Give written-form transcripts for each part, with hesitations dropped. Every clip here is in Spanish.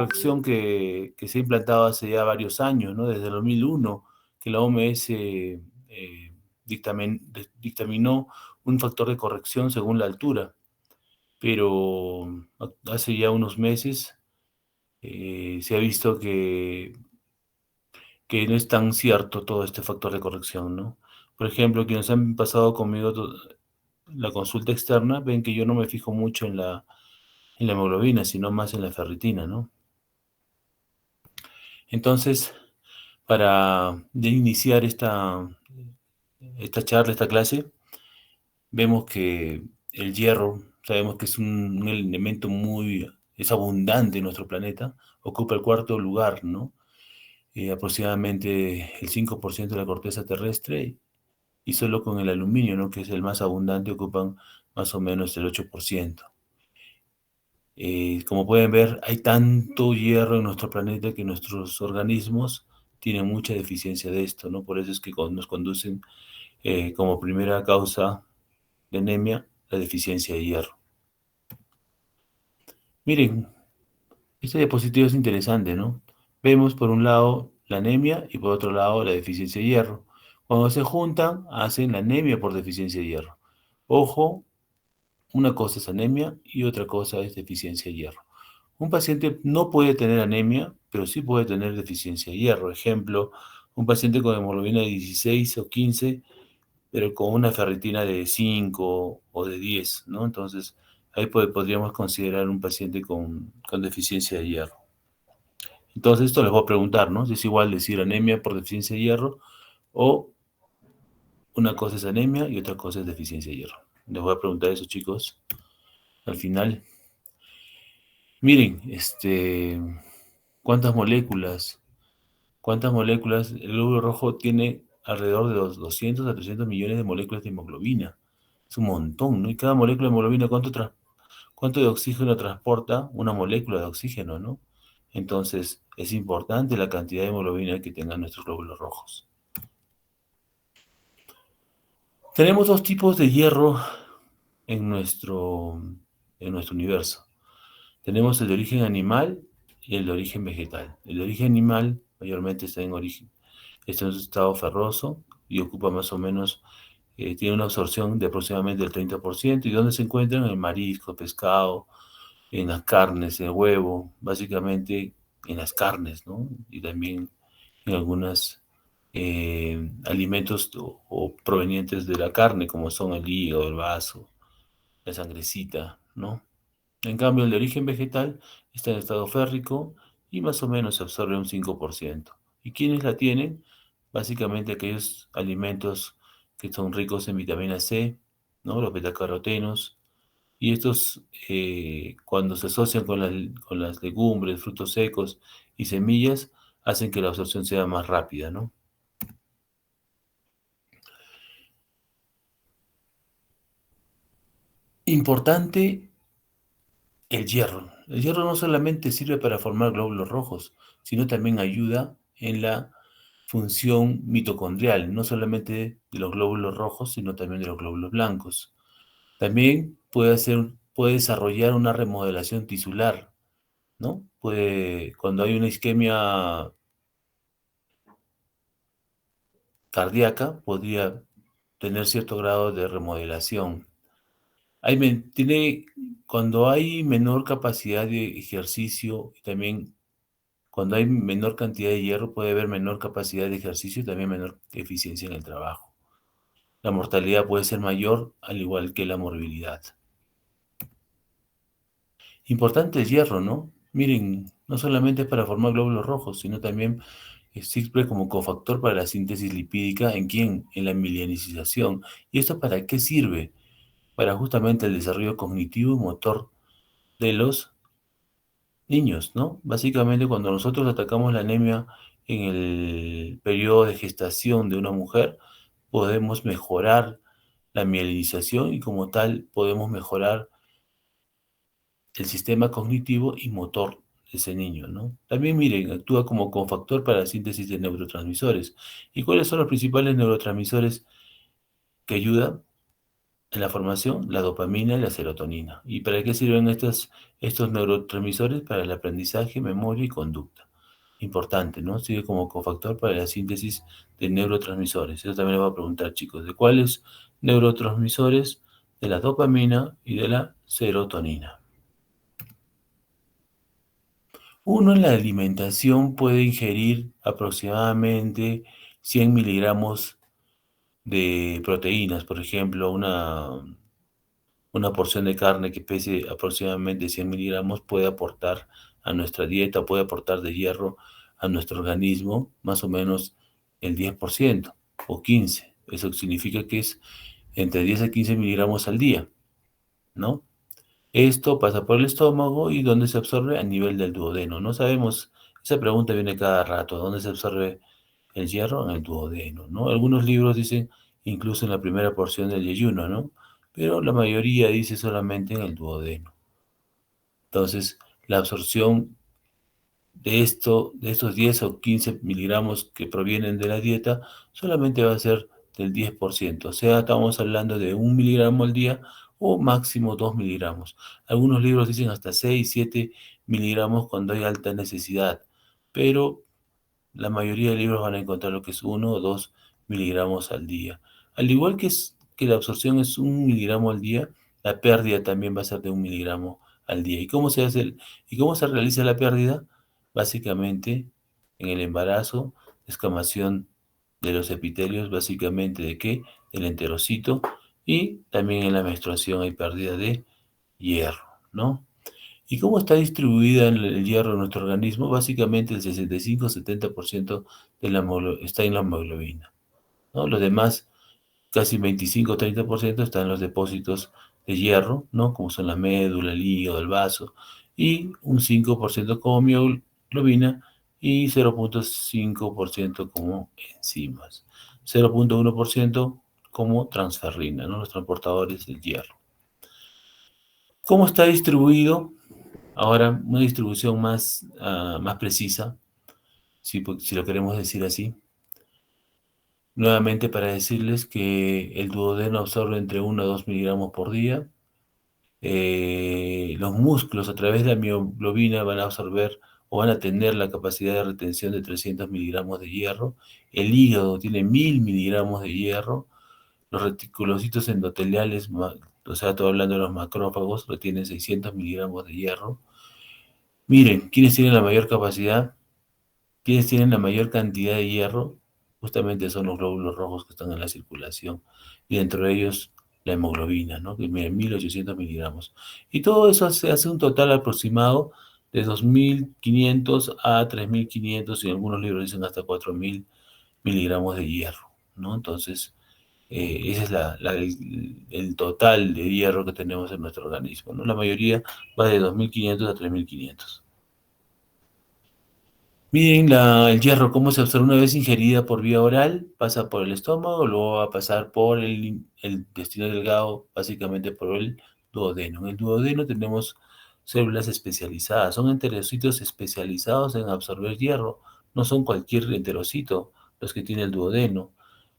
corrección que se ha implantado hace ya varios años, ¿no? Desde el 2001, que la OMS dictaminó un factor de corrección según la altura, pero hace ya unos meses se ha visto que no es tan cierto todo este factor de corrección, ¿no? Por ejemplo, quienes han pasado conmigo la consulta externa ven que yo no me fijo mucho en la hemoglobina, sino más en la ferritina, ¿no? Entonces, para ya iniciar esta charla, esta clase, vemos que el hierro, sabemos que es un elemento es abundante en nuestro planeta, ocupa el cuarto lugar, ¿no? Aproximadamente el 5% de la corteza terrestre, y solo con el aluminio, ¿no? Que es el más abundante, ocupan más o menos el 8%. Como pueden ver, hay tanto hierro en nuestro planeta que nuestros organismos tienen mucha deficiencia de esto, ¿no? Por eso es que nos conducen como primera causa de anemia la deficiencia de hierro. Miren, esta diapositiva es interesante, ¿no? Vemos por un lado la anemia y por otro lado la deficiencia de hierro. Cuando se juntan, hacen la anemia por deficiencia de hierro. Ojo, una cosa es anemia y otra cosa es deficiencia de hierro. Un paciente no puede tener anemia, pero sí puede tener deficiencia de hierro. Ejemplo, un paciente con hemoglobina de 16 o 15, pero con una ferritina de 5 o de 10, ¿no? Entonces, ahí podríamos considerar un paciente con deficiencia de hierro. Entonces, esto les voy a preguntar, ¿no? Si es igual decir anemia por deficiencia de hierro o una cosa es anemia y otra cosa es deficiencia de hierro. Les voy a preguntar eso, chicos, al final. Miren, ¿cuántas moléculas? ¿Cuántas moléculas? El glóbulo rojo tiene alrededor de los 200 a 300 millones de moléculas de hemoglobina. Es un montón, ¿no? Y cada molécula de hemoglobina, ¿cuánto de oxígeno transporta una molécula de oxígeno, ¿no? Entonces, es importante la cantidad de hemoglobina que tengan nuestros glóbulos rojos. Tenemos dos tipos de hierro en nuestro universo. Tenemos el de origen animal y el de origen vegetal. El de origen animal mayormente está en su estado ferroso y ocupa más o menos, tiene una absorción de aproximadamente el 30%. ¿Y dónde se encuentran? En el marisco, pescado, en las carnes, en el huevo, básicamente en las carnes, ¿no? Y también en algunos alimentos o provenientes de la carne, como son el hígado, el vaso, la sangrecita, ¿no? En cambio, el de origen vegetal está en estado férrico y más o menos se absorbe un 5%. ¿Y quiénes la tienen? Básicamente aquellos alimentos que son ricos en vitamina C, ¿no? Los betacarotenos. Y estos, cuando se asocian con las legumbres, frutos secos y semillas, hacen que la absorción sea más rápida, ¿no? Importante el hierro. El hierro no solamente sirve para formar glóbulos rojos, sino también ayuda en la función mitocondrial, no solamente de los glóbulos rojos, sino también de los glóbulos blancos. También puede desarrollar una remodelación tisular, ¿no? Cuando hay una isquemia cardíaca, podría tener cierto grado de remodelación. Cuando hay menor capacidad de ejercicio y también cuando hay menor cantidad de hierro, puede haber menor capacidad de ejercicio y también menor eficiencia en el trabajo. La mortalidad puede ser mayor, al igual que la morbilidad. Importante el hierro, ¿no? Miren, no solamente es para formar glóbulos rojos, sino también sirve como cofactor para la síntesis lipídica. ¿En quién? En la mielinización. ¿Y esto para qué sirve? Para justamente el desarrollo cognitivo y motor de los niños, ¿no? Básicamente, cuando nosotros atacamos la anemia en el periodo de gestación de una mujer, podemos mejorar la mielinización y como tal podemos mejorar el sistema cognitivo y motor de ese niño, ¿no? También, miren, actúa como cofactor para la síntesis de neurotransmisores. ¿Y cuáles son los principales neurotransmisores que ayudan? en la formación, la dopamina y la serotonina. ¿Y para qué sirven estos neurotransmisores? Para el aprendizaje, memoria y conducta. Importante, ¿no? Sirve como cofactor para la síntesis de neurotransmisores. Eso también le voy a preguntar, chicos, ¿de cuáles neurotransmisores? De la dopamina y de la serotonina. Uno en la alimentación puede ingerir aproximadamente 100 miligramos de proteínas, por ejemplo, una porción de carne que pese aproximadamente 100 miligramos puede aportar a nuestra dieta, puede aportar de hierro a nuestro organismo más o menos el 10% o 15%. Eso significa que es entre 10 a 15 miligramos al día, ¿no? Esto pasa por el estómago y ¿dónde se absorbe? A nivel del duodeno. No sabemos, esa pregunta viene cada rato, ¿dónde se absorbe el hierro? En el duodeno, ¿no? Algunos libros dicen incluso en la primera porción del ayuno, ¿no? Pero la mayoría dice solamente en el duodeno. Entonces, la absorción de estos 10 o 15 miligramos que provienen de la dieta, solamente va a ser del 10%. O sea, estamos hablando de 1 miligramo al día o máximo 2 miligramos. Algunos libros dicen hasta 6, 7 miligramos cuando hay alta necesidad, pero la mayoría de libros van a encontrar lo que es 1 o 2 miligramos al día. Al igual que la absorción es 1 miligramo al día, la pérdida también va a ser de 1 miligramo al día. ¿Y cómo se realiza la pérdida? Básicamente en el embarazo, descamación de los epitelios, básicamente ¿de qué? Del enterocito, y también en la menstruación hay pérdida de hierro, ¿no? ¿Y cómo está distribuida el hierro en nuestro organismo? Básicamente el 65-70% está en la hemoglobina, ¿no? Los demás, casi 25-30% están en los depósitos de hierro, ¿no? Como son la médula, el hígado, el vaso, y un 5% como mioglobina y 0,5% como enzimas. 0,1% como transferrina, ¿no? Los transportadores del hierro. ¿Cómo está distribuido? Ahora, una distribución más precisa, si lo queremos decir así. Nuevamente para decirles que el duodeno absorbe entre 1 a 2 miligramos por día. Los músculos a través de la mioglobina van a absorber o van a tener la capacidad de retención de 300 miligramos de hierro. El hígado tiene 1000 miligramos de hierro. Los reticulocitos endoteliales, o sea, estoy hablando de los macrófagos, retienen 600 miligramos de hierro. Miren, ¿quiénes tienen la mayor capacidad? ¿Quiénes tienen la mayor cantidad de hierro? Justamente son los glóbulos rojos que están en la circulación. Y dentro de ellos la hemoglobina, ¿no? Que mide 1800 miligramos. Y todo eso se hace un total aproximado de 2500 a 3500, y algunos libros dicen hasta 4000 miligramos de hierro, ¿no? Entonces, ese es el total de hierro que tenemos en nuestro organismo, ¿no? La mayoría va de 2500 a 3500. Miren el hierro, cómo se absorbe una vez ingerida por vía oral, pasa por el estómago, luego va a pasar por el intestino delgado, básicamente por el duodeno. En el duodeno tenemos células especializadas, son enterocitos especializados en absorber hierro, no son cualquier enterocito los que tiene el duodeno.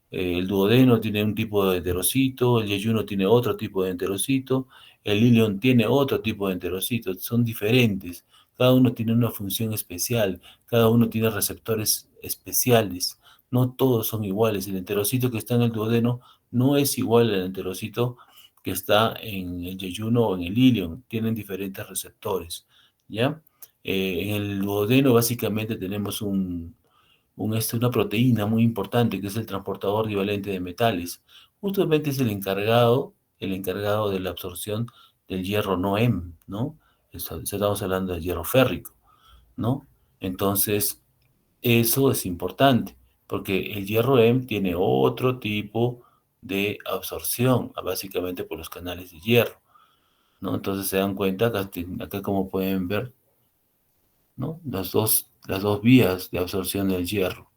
El duodeno tiene un tipo de enterocito, el yeyuno tiene otro tipo de enterocito, el ilion tiene otro tipo de enterocito, son diferentes. Cada uno tiene una función especial, cada uno tiene receptores especiales. No todos son iguales. El enterocito que está en el duodeno no es igual al enterocito que está en el yeyuno o en el ilion. Tienen diferentes receptores, ¿ya? En el duodeno básicamente tenemos una proteína muy importante que es el transportador divalente de metales. Justamente es el encargado de la absorción del hierro no Hem, ¿no? Estamos hablando del hierro férrico, ¿no? Entonces, eso es importante, porque el hierro Hem tiene otro tipo de absorción, básicamente por los canales de hierro, ¿no? Entonces se dan cuenta, acá como pueden ver, ¿no? Las dos vías de absorción del hierro,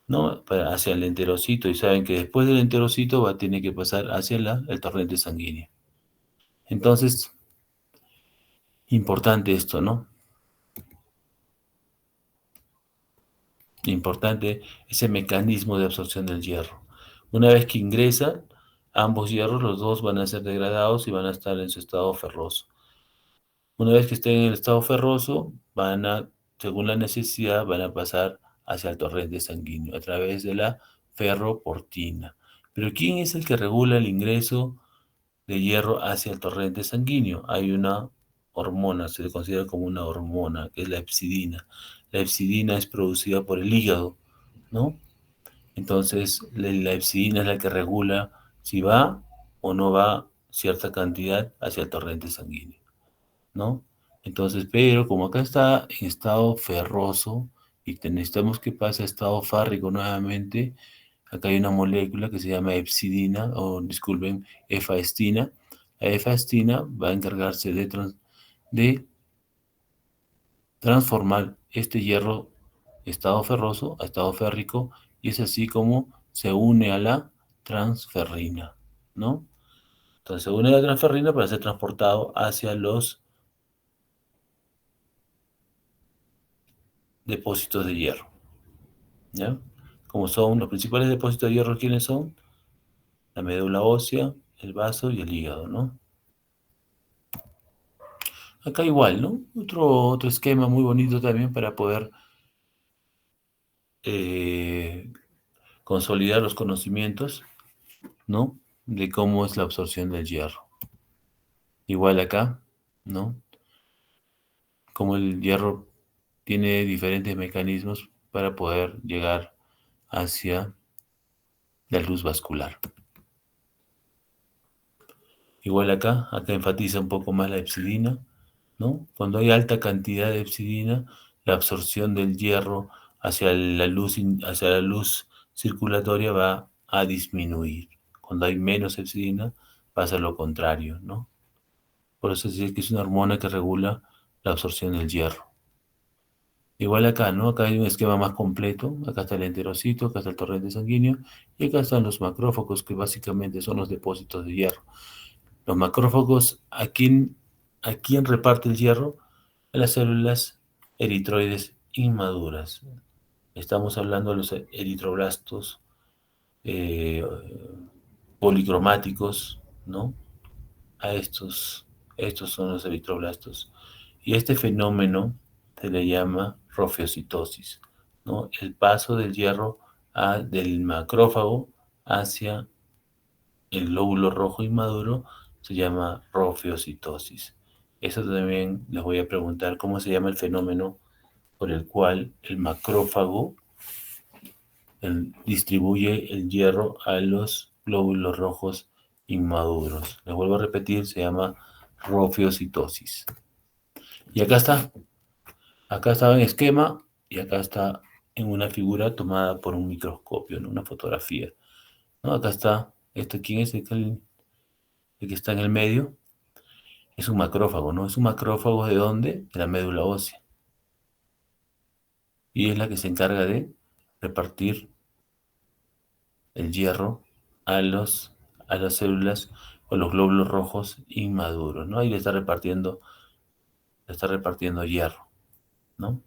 ¿no? Hacia el enterocito, y saben que después del enterocito tiene que pasar hacia el torrente sanguíneo. Entonces, importante esto, ¿no? Importante ese mecanismo de absorción del hierro. Una vez que ingresa ambos hierros, los dos van a ser degradados y van a estar en su estado ferroso. Una vez que estén en el estado ferroso, según la necesidad, van a pasar hacia el torrente sanguíneo a través de la ferroportina. Pero ¿quién es el que regula el ingreso de hierro hacia el torrente sanguíneo? Hay una hormona, se le considera como una hormona, que es la hepcidina. La hepcidina es producida por el hígado, ¿no? Entonces, la hepcidina es la que regula si va o no va cierta cantidad hacia el torrente sanguíneo, ¿no? Entonces, pero como acá está en estado ferroso y necesitamos que pase a estado fárrico nuevamente, acá hay una molécula que se llama hepcidina, o disculpen, efaestina. La efaestina va a encargarse de transformar este hierro estado ferroso a estado férrico, y es así como se une a la transferrina, ¿no? Entonces se une a la transferrina para ser transportado hacia los depósitos de hierro, ¿ya? Como son los principales depósitos de hierro, ¿quiénes son? La médula ósea, el vaso y el hígado, ¿no? Acá igual, ¿no? Otro esquema muy bonito también para poder eh, consolidar los conocimientos, ¿no? De cómo es la absorción del hierro. Igual acá, ¿no? Como el hierro tiene diferentes mecanismos para poder llegar hacia la luz vascular. Igual acá enfatiza un poco más la hepcidina, ¿no? Cuando hay alta cantidad de hepcidina, la absorción del hierro hacia la luz circulatoria va a disminuir. Cuando hay menos hepcidina, pasa lo contrario, ¿no? Por eso se dice que es una hormona que regula la absorción del hierro. Igual acá, ¿no? Acá hay un esquema más completo. Acá está el enterocito, acá está el torrente sanguíneo y acá están los macrófagos, que básicamente son los depósitos de hierro. Los macrófagos, ¿a quién reparte el hierro? A las células eritroides inmaduras. Estamos hablando de los eritroblastos eh, policromáticos, ¿no? A estos son los eritroblastos. Y este fenómeno se le llama rofiocitosis, ¿no? El paso del hierro del macrófago hacia el glóbulo rojo inmaduro se llama rofiocitosis. Eso también les voy a preguntar cómo se llama el fenómeno por el cual el macrófago distribuye el hierro a los glóbulos rojos inmaduros. Les vuelvo a repetir, se llama rofiocitosis. Y acá estaba en esquema y acá está en una figura tomada por un microscopio, en una fotografía, ¿no? Acá está, ¿quién es el que está en el medio? Es un macrófago, ¿no? Es un macrófago, ¿de dónde? De la médula ósea. Y es la que se encarga de repartir el hierro a las células o los glóbulos rojos inmaduros, ¿no? Ahí le está repartiendo hierro, ¿no?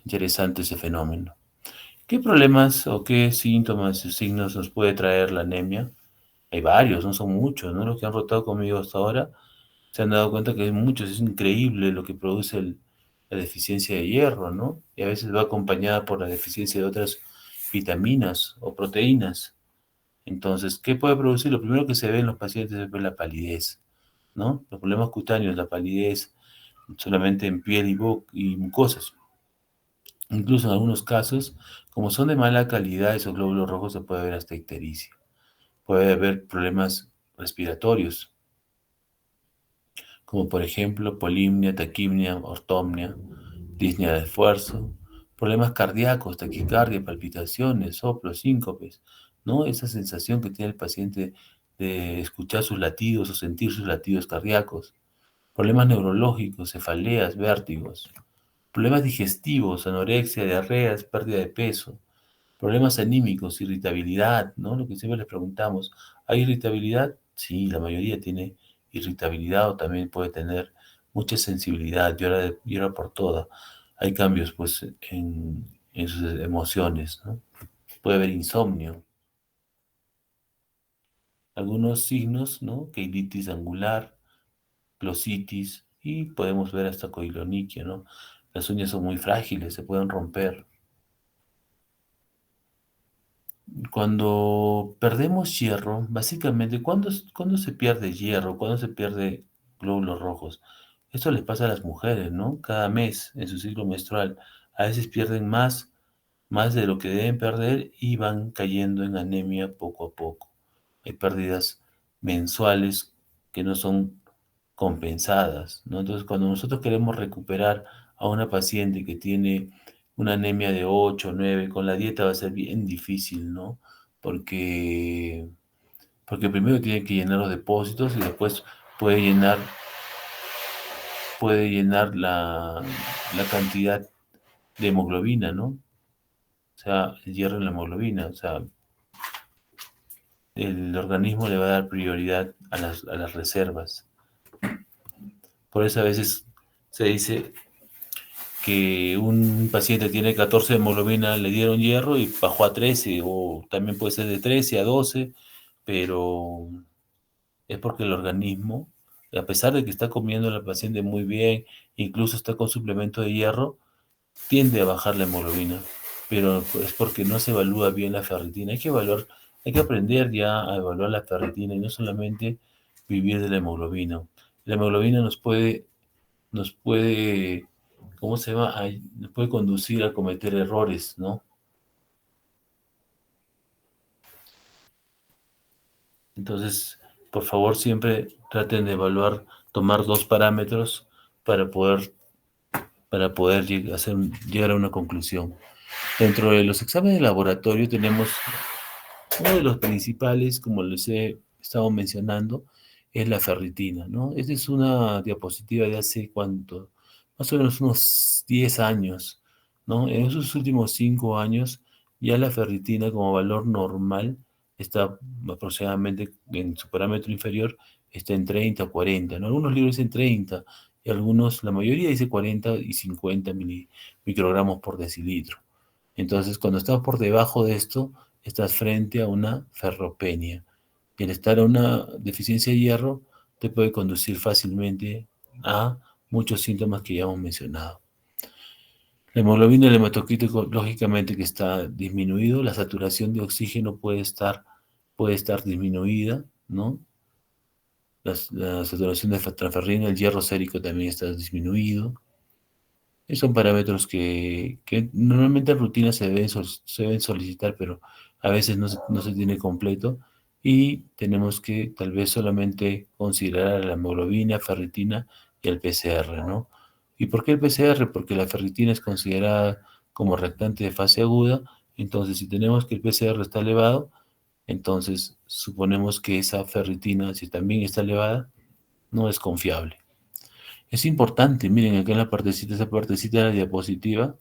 Interesante ese fenómeno. ¿Qué problemas o qué síntomas o signos nos puede traer la anemia? Hay varios, no son muchos, ¿no? Los que han rotado conmigo hasta ahora se han dado cuenta que hay muchos, es increíble lo que produce la deficiencia de hierro, ¿no? Y a veces va acompañada por la deficiencia de otras vitaminas o proteínas. Entonces, ¿qué puede producir? Lo primero que se ve en los pacientes es ver la palidez, ¿no? Los problemas cutáneos, la palidez, solamente en piel y mucosas. Incluso en algunos casos, como son de mala calidad esos glóbulos rojos, se puede ver hasta ictericia. Puede haber problemas respiratorios, como por ejemplo polimnia, taquimnia, ortomnia, disnea de esfuerzo, problemas cardíacos, taquicardia, palpitaciones, soplos, síncopes, ¿no? Esa sensación que tiene el paciente de escuchar sus latidos o sentir sus latidos cardíacos, problemas neurológicos, cefaleas, vértigos, problemas digestivos, anorexia, diarreas, pérdida de peso, problemas anímicos, irritabilidad, ¿no? Lo que siempre les preguntamos, ¿hay irritabilidad? Sí, la mayoría tiene irritabilidad o también puede tener mucha sensibilidad, llora por toda. Hay cambios, pues, en sus emociones, ¿no? Puede haber insomnio. algunos signos, ¿no? Queilitis angular, glositis y podemos ver hasta coiloniquia, ¿no? Las uñas son muy frágiles, se pueden romper. Cuando perdemos hierro, básicamente, ¿cuándo se pierde hierro? ¿Cuándo se pierde glóbulos rojos? Esto les pasa a las mujeres, ¿no? Cada mes en su ciclo menstrual. A veces pierden más de lo que deben perder y van cayendo en anemia poco a poco. Hay pérdidas mensuales que no son compensadas, ¿no? Entonces, cuando nosotros queremos recuperar a una paciente que tiene una anemia de 8 o 9, con la dieta va a ser bien difícil, ¿no? Porque, porque primero tiene que llenar los depósitos y después puede llenar, puede llenar la cantidad de hemoglobina, ¿no? O sea, el hierro en la hemoglobina, o sea, el organismo le va a dar prioridad a las reservas. Por eso a veces se dice que un paciente tiene 14 de hemoglobina, le dieron hierro y bajó a 13, o también puede ser de 13 a 12, pero es porque el organismo, a pesar de que está comiendo la paciente muy bien, incluso está con suplemento de hierro, tiende a bajar la hemoglobina, pero es porque no se evalúa bien la ferritina. Hay que aprender ya a evaluar la ferritina y no solamente vivir de la hemoglobina. La hemoglobina nos puede, ¿cómo se llama? Nos puede conducir a cometer errores, ¿no? Entonces, por favor, siempre traten de evaluar, tomar dos parámetros para poder, llegar a una conclusión. Dentro de los exámenes de laboratorio tenemos uno de los principales, como les he estado mencionando, es la ferritina, ¿no? Esta es una diapositiva de hace cuánto, más o menos unos 10 años, ¿no? En esos últimos 5 años ya la ferritina como valor normal está aproximadamente en su parámetro inferior, está en 30 o 40, ¿no? Algunos libros dicen 30 y algunos, la mayoría dice 40 y 50 microgramos por decilitro. Entonces, cuando estás por debajo de esto, estás frente a una ferropenia. Y el estar a una deficiencia de hierro te puede conducir fácilmente a muchos síntomas que ya hemos mencionado. La hemoglobina y el hematocrito, lógicamente que está disminuido, la saturación de oxígeno puede estar disminuida, ¿no? La saturación de transferrina, el hierro sérico también está disminuido. Son parámetros que normalmente en rutina se deben solicitar, pero a veces no se tiene completo y tenemos que tal vez solamente considerar la hemoglobina, ferritina y el PCR, ¿no? ¿Y por qué el PCR? Porque la ferritina es considerada como reactante de fase aguda, entonces si tenemos que el PCR está elevado, entonces suponemos que esa ferritina, si también está elevada, no es confiable. Es importante, miren acá en la partecita, esa partecita de la diapositiva,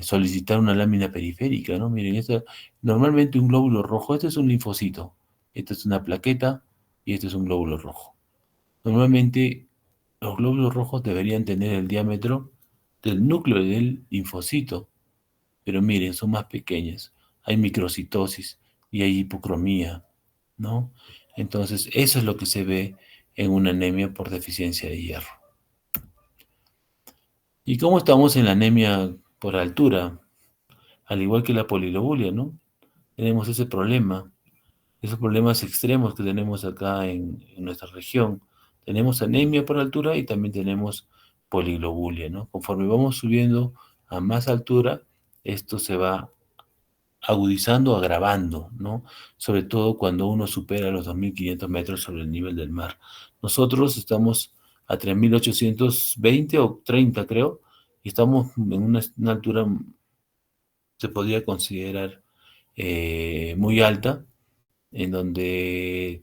solicitar una lámina periférica, ¿no? Miren, normalmente un glóbulo rojo, este es un linfocito, esta es una plaqueta y este es un glóbulo rojo. Normalmente los glóbulos rojos deberían tener el diámetro del núcleo del linfocito, pero miren, son más pequeñas. Hay microcitosis y hay hipocromía, ¿no? Entonces, eso es lo que se ve en una anemia por deficiencia de hierro. ¿Y cómo estamos en la anemia por altura? Al igual que la polilobulia, ¿no? Tenemos ese problema, esos problemas extremos que tenemos acá en nuestra región. Tenemos anemia por altura y también tenemos poliglobulia, ¿no? Conforme vamos subiendo a más altura, esto se va agudizando, agravando, ¿no? Sobre todo cuando uno supera los 2.500 metros sobre el nivel del mar. Nosotros estamos a 3.820 o 30, creo, y estamos en una altura, se podría considerar muy alta, en donde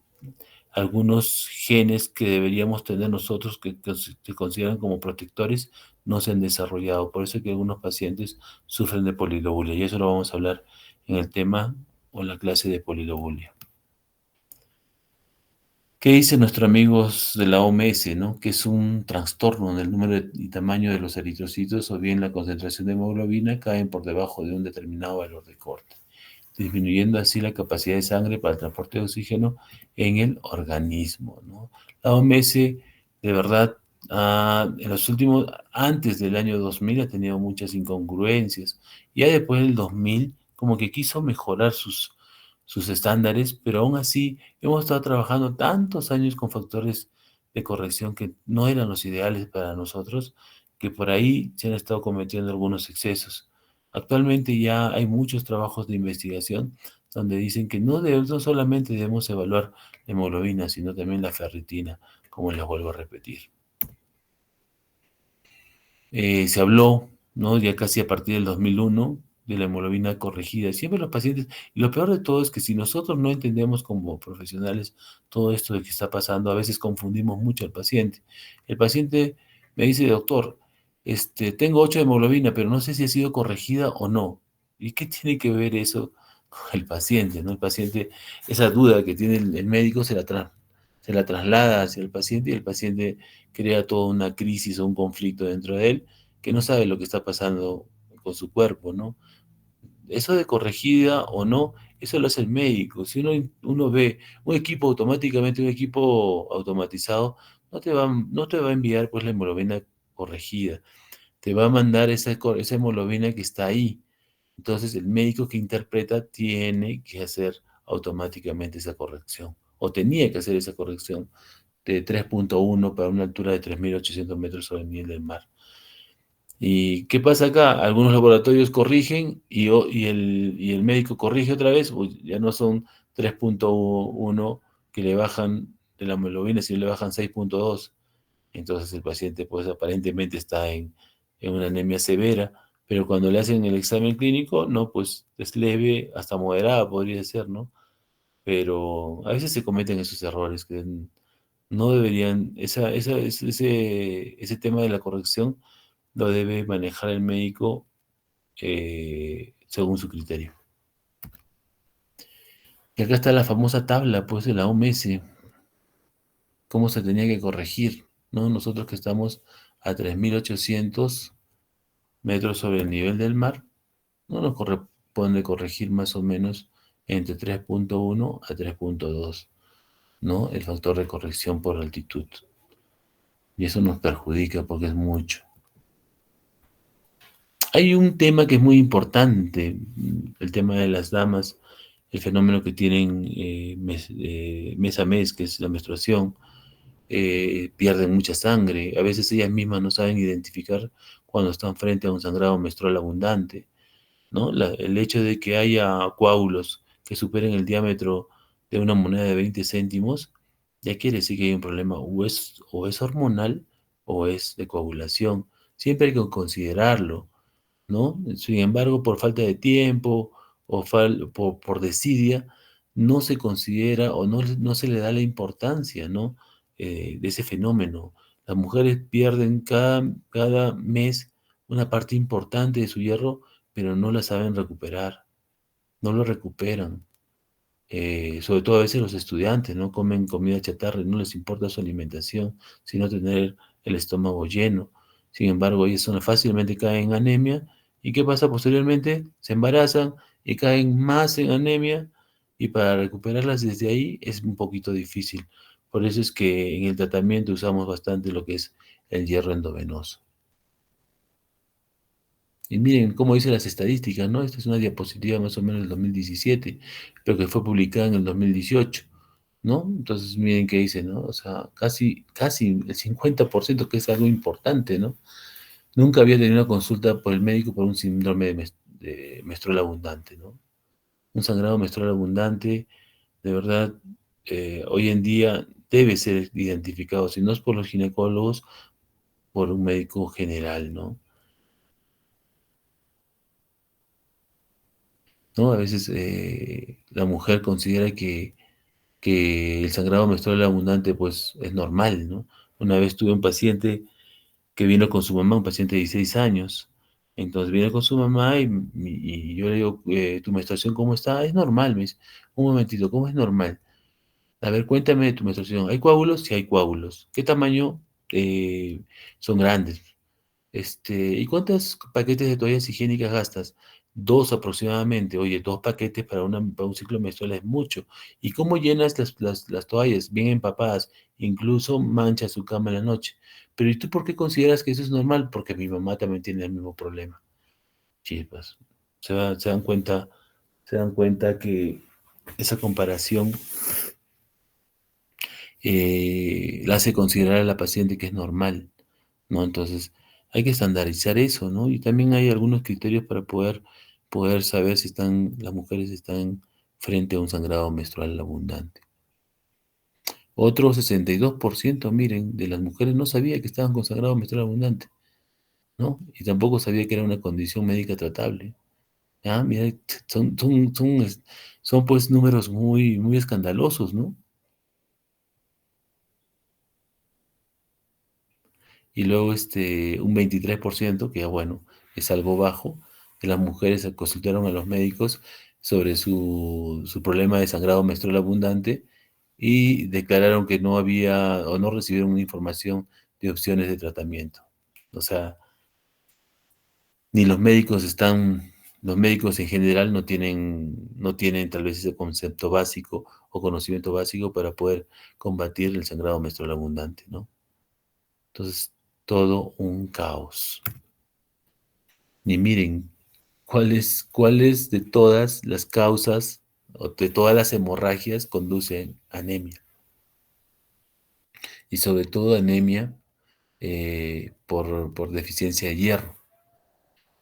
algunos genes que deberíamos tener nosotros, que se consideran como protectores, no se han desarrollado. Por eso es que algunos pacientes sufren de polilobulia, y eso lo vamos a hablar en el tema o en la clase de polilobulia. ¿Qué dicen nuestros amigos de la OMS, ¿no? Que es un trastorno del número y tamaño de los eritrocitos o bien la concentración de hemoglobina caen por debajo de un determinado valor de corte. disminuyendo así la capacidad de sangre para el transporte de oxígeno en el organismo, ¿no? La OMS, de verdad, en los últimos, antes del año 2000 ha tenido muchas incongruencias. Ya después del 2000, como que quiso mejorar sus estándares, pero aún así hemos estado trabajando tantos años con factores de corrección que no eran los ideales para nosotros, que por ahí se han estado cometiendo algunos excesos. Actualmente ya hay muchos trabajos de investigación donde dicen que no solamente debemos evaluar la hemoglobina, sino también la ferritina, como les vuelvo a repetir. Se habló, ¿no? Ya casi a partir del 2001 de la hemoglobina corregida. Siempre los pacientes, y lo peor de todo es que si nosotros no entendemos como profesionales todo esto de que está pasando, a veces confundimos mucho al paciente. El paciente me dice, doctor, tengo 8 de hemoglobina, pero no sé si ha sido corregida o no. ¿Y qué tiene que ver eso con el paciente, ¿no? El paciente, esa duda que tiene el médico se la traslada hacia el paciente y el paciente crea toda una crisis o un conflicto dentro de él que no sabe lo que está pasando con su cuerpo, ¿no? Eso de corregida o no, eso lo hace el médico. Si uno ve un equipo automatizado, no te va a enviar pues la hemoglobina corregida, te va a mandar esa hemoglobina que está ahí. Entonces el médico que interpreta tiene que hacer automáticamente esa corrección, o tenía que hacer esa corrección de 3.1 para una altura de 3.800 metros sobre el nivel del mar. ¿Y qué pasa acá? Algunos laboratorios corrigen y el médico corrige otra vez, ya no son 3.1 que le bajan de la hemoglobina, sino le bajan 6.2. Entonces el paciente pues aparentemente está en una anemia severa, pero cuando le hacen el examen clínico, no, pues es leve hasta moderada podría ser, ¿no? Pero a veces se cometen esos errores que no deberían, ese tema de la corrección lo debe manejar el médico según su criterio. Y acá está la famosa tabla, pues, de la OMS, cómo se tenía que corregir, ¿no? Nosotros que estamos a 3.800 metros sobre el nivel del mar, no nos corresponde corregir más o menos entre 3.1 a 3.2, ¿no? El factor de corrección por altitud. Y eso nos perjudica porque es mucho. Hay un tema que es muy importante, el tema de las damas, el fenómeno que tienen mes a mes, que es la menstruación, pierden mucha sangre. A veces ellas mismas no saben identificar cuando están frente a un sangrado menstrual abundante, ¿no? El hecho de que haya coágulos que superen el diámetro de una moneda de 20 céntimos, ya quiere decir que hay un problema, o es hormonal o es de coagulación. Siempre hay que considerarlo, ¿no? Sin embargo, por falta de tiempo o por desidia, no se considera o no se le da la importancia, ¿no? De ese fenómeno. Las mujeres pierden cada mes una parte importante de su hierro, pero no la saben recuperar, no lo recuperan. Sobre todo a veces los estudiantes no comen comida chatarra y no les importa su alimentación, sino tener el estómago lleno. Sin embargo, ellas fácilmente caen en anemia. ¿Y qué pasa posteriormente? Se embarazan y caen más en anemia y para recuperarlas desde ahí es un poquito difícil. Por eso es que en el tratamiento usamos bastante lo que es el hierro endovenoso. Y miren cómo dice las estadísticas, ¿no? Esta es una diapositiva más o menos del 2017, pero que fue publicada en el 2018, ¿no? Entonces miren qué dice, ¿no? O sea, casi el 50%, que es algo importante, ¿no? Nunca había tenido una consulta por el médico por un síndrome de menstrual abundante, ¿no? Un sangrado menstrual abundante, de verdad, hoy en día debe ser identificado, si no es por los ginecólogos, por un médico general, ¿no? ¿No? A veces la mujer considera que el sangrado menstrual abundante pues es normal, ¿no? Una vez tuve un paciente que vino con su mamá, un paciente de 16 años, entonces viene con su mamá y yo le digo, ¿tu menstruación cómo está? Es normal, me dice, un momentito, ¿cómo es normal? A ver, cuéntame de tu menstruación. ¿Hay coágulos? Sí, hay coágulos. ¿Qué tamaño? Son grandes. ¿Y cuántos paquetes de toallas higiénicas gastas? 2 aproximadamente. Oye, 2 paquetes para un ciclo menstrual es mucho. ¿Y cómo llenas las toallas? Bien empapadas, incluso mancha su cama en la noche. Pero ¿y tú por qué consideras que eso es normal? Porque mi mamá también tiene el mismo problema. Chispas. Se dan cuenta que esa comparación la hace considerar a la paciente que es normal, ¿no? Entonces, hay que estandarizar eso, ¿no? Y también hay algunos criterios para poder saber si las mujeres están frente a un sangrado menstrual abundante. Otro 62%, miren, de las mujeres no sabía que estaban con sangrado menstrual abundante, ¿no? Y tampoco sabía que era una condición médica tratable. Ah, mira, son pues números muy, muy escandalosos, ¿no? Y luego un 23%, que ya bueno, es algo bajo, de las mujeres se consultaron a los médicos sobre su problema de sangrado menstrual abundante y declararon que no había o no recibieron información de opciones de tratamiento. O sea, ni los médicos en general no tienen tal vez ese concepto básico o conocimiento básico para poder combatir el sangrado menstrual abundante, ¿no? Entonces, todo un caos. Y miren, ¿cuáles de todas las causas o de todas las hemorragias conducen a anemia? Y sobre todo anemia por deficiencia de hierro.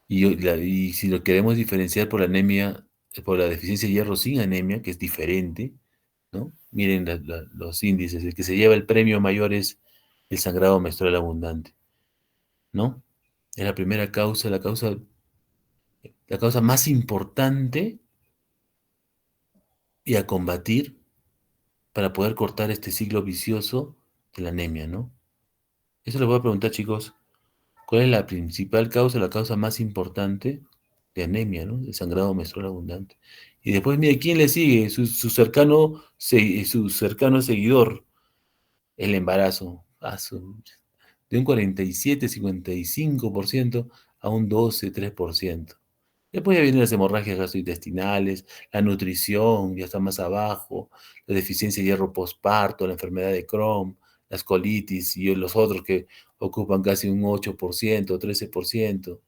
Y si lo queremos diferenciar por la anemia, por la deficiencia de hierro sin anemia, que es diferente, ¿no? Miren los índices. El que se lleva el premio mayor es el sangrado menstrual abundante, ¿no? Es la primera causa, la causa más importante y a combatir para poder cortar este ciclo vicioso de la anemia, ¿no? Eso les voy a preguntar, chicos, ¿cuál es la principal causa, la causa más importante de anemia, ¿no? De sangrado menstrual abundante. Y después, mire, ¿quién le sigue? Su cercano seguidor, el embarazo. De un 47, 55% a un 12, 3%. Después ya vienen las hemorragias gastrointestinales, la nutrición, ya está más abajo, la deficiencia de hierro postparto, la enfermedad de Crohn, las colitis y los otros que ocupan casi un 8%, 13%,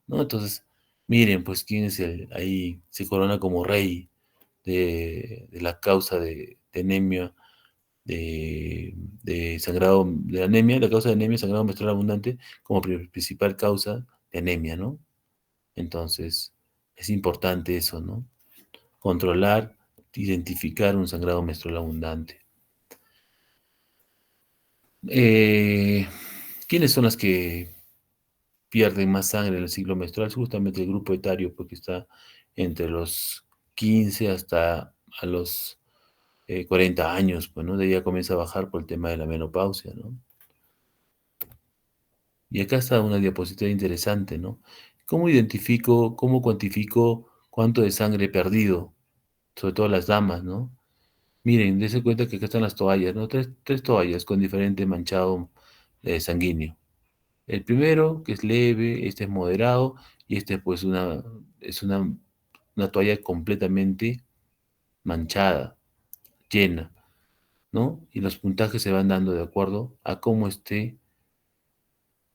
¿no? Entonces, miren, pues quién es ahí se corona como rey de la causa de anemia, de, de sangrado, de anemia, la causa de anemia, sangrado menstrual abundante, como principal causa de anemia, ¿no? Entonces, es importante eso, ¿no? Controlar, identificar un sangrado menstrual abundante. Eh, ¿Quiénes son las que pierden más sangre en el ciclo menstrual? Es justamente el grupo etario, porque está entre los 15 hasta a los 40 años, pues, ¿no? De ahí ya comienza a bajar por el tema de la menopausia, ¿no? Y acá está una diapositiva interesante, ¿no? ¿Cómo cuantifico cuánto de sangre he perdido? Sobre todo las damas, ¿no? Miren, dense cuenta que acá están las toallas, ¿no? Tres toallas con diferente manchado sanguíneo. El primero, que es leve, este es moderado, y este pues es una toalla completamente manchada, llena, ¿no? Y los puntajes se van dando de acuerdo a cómo esté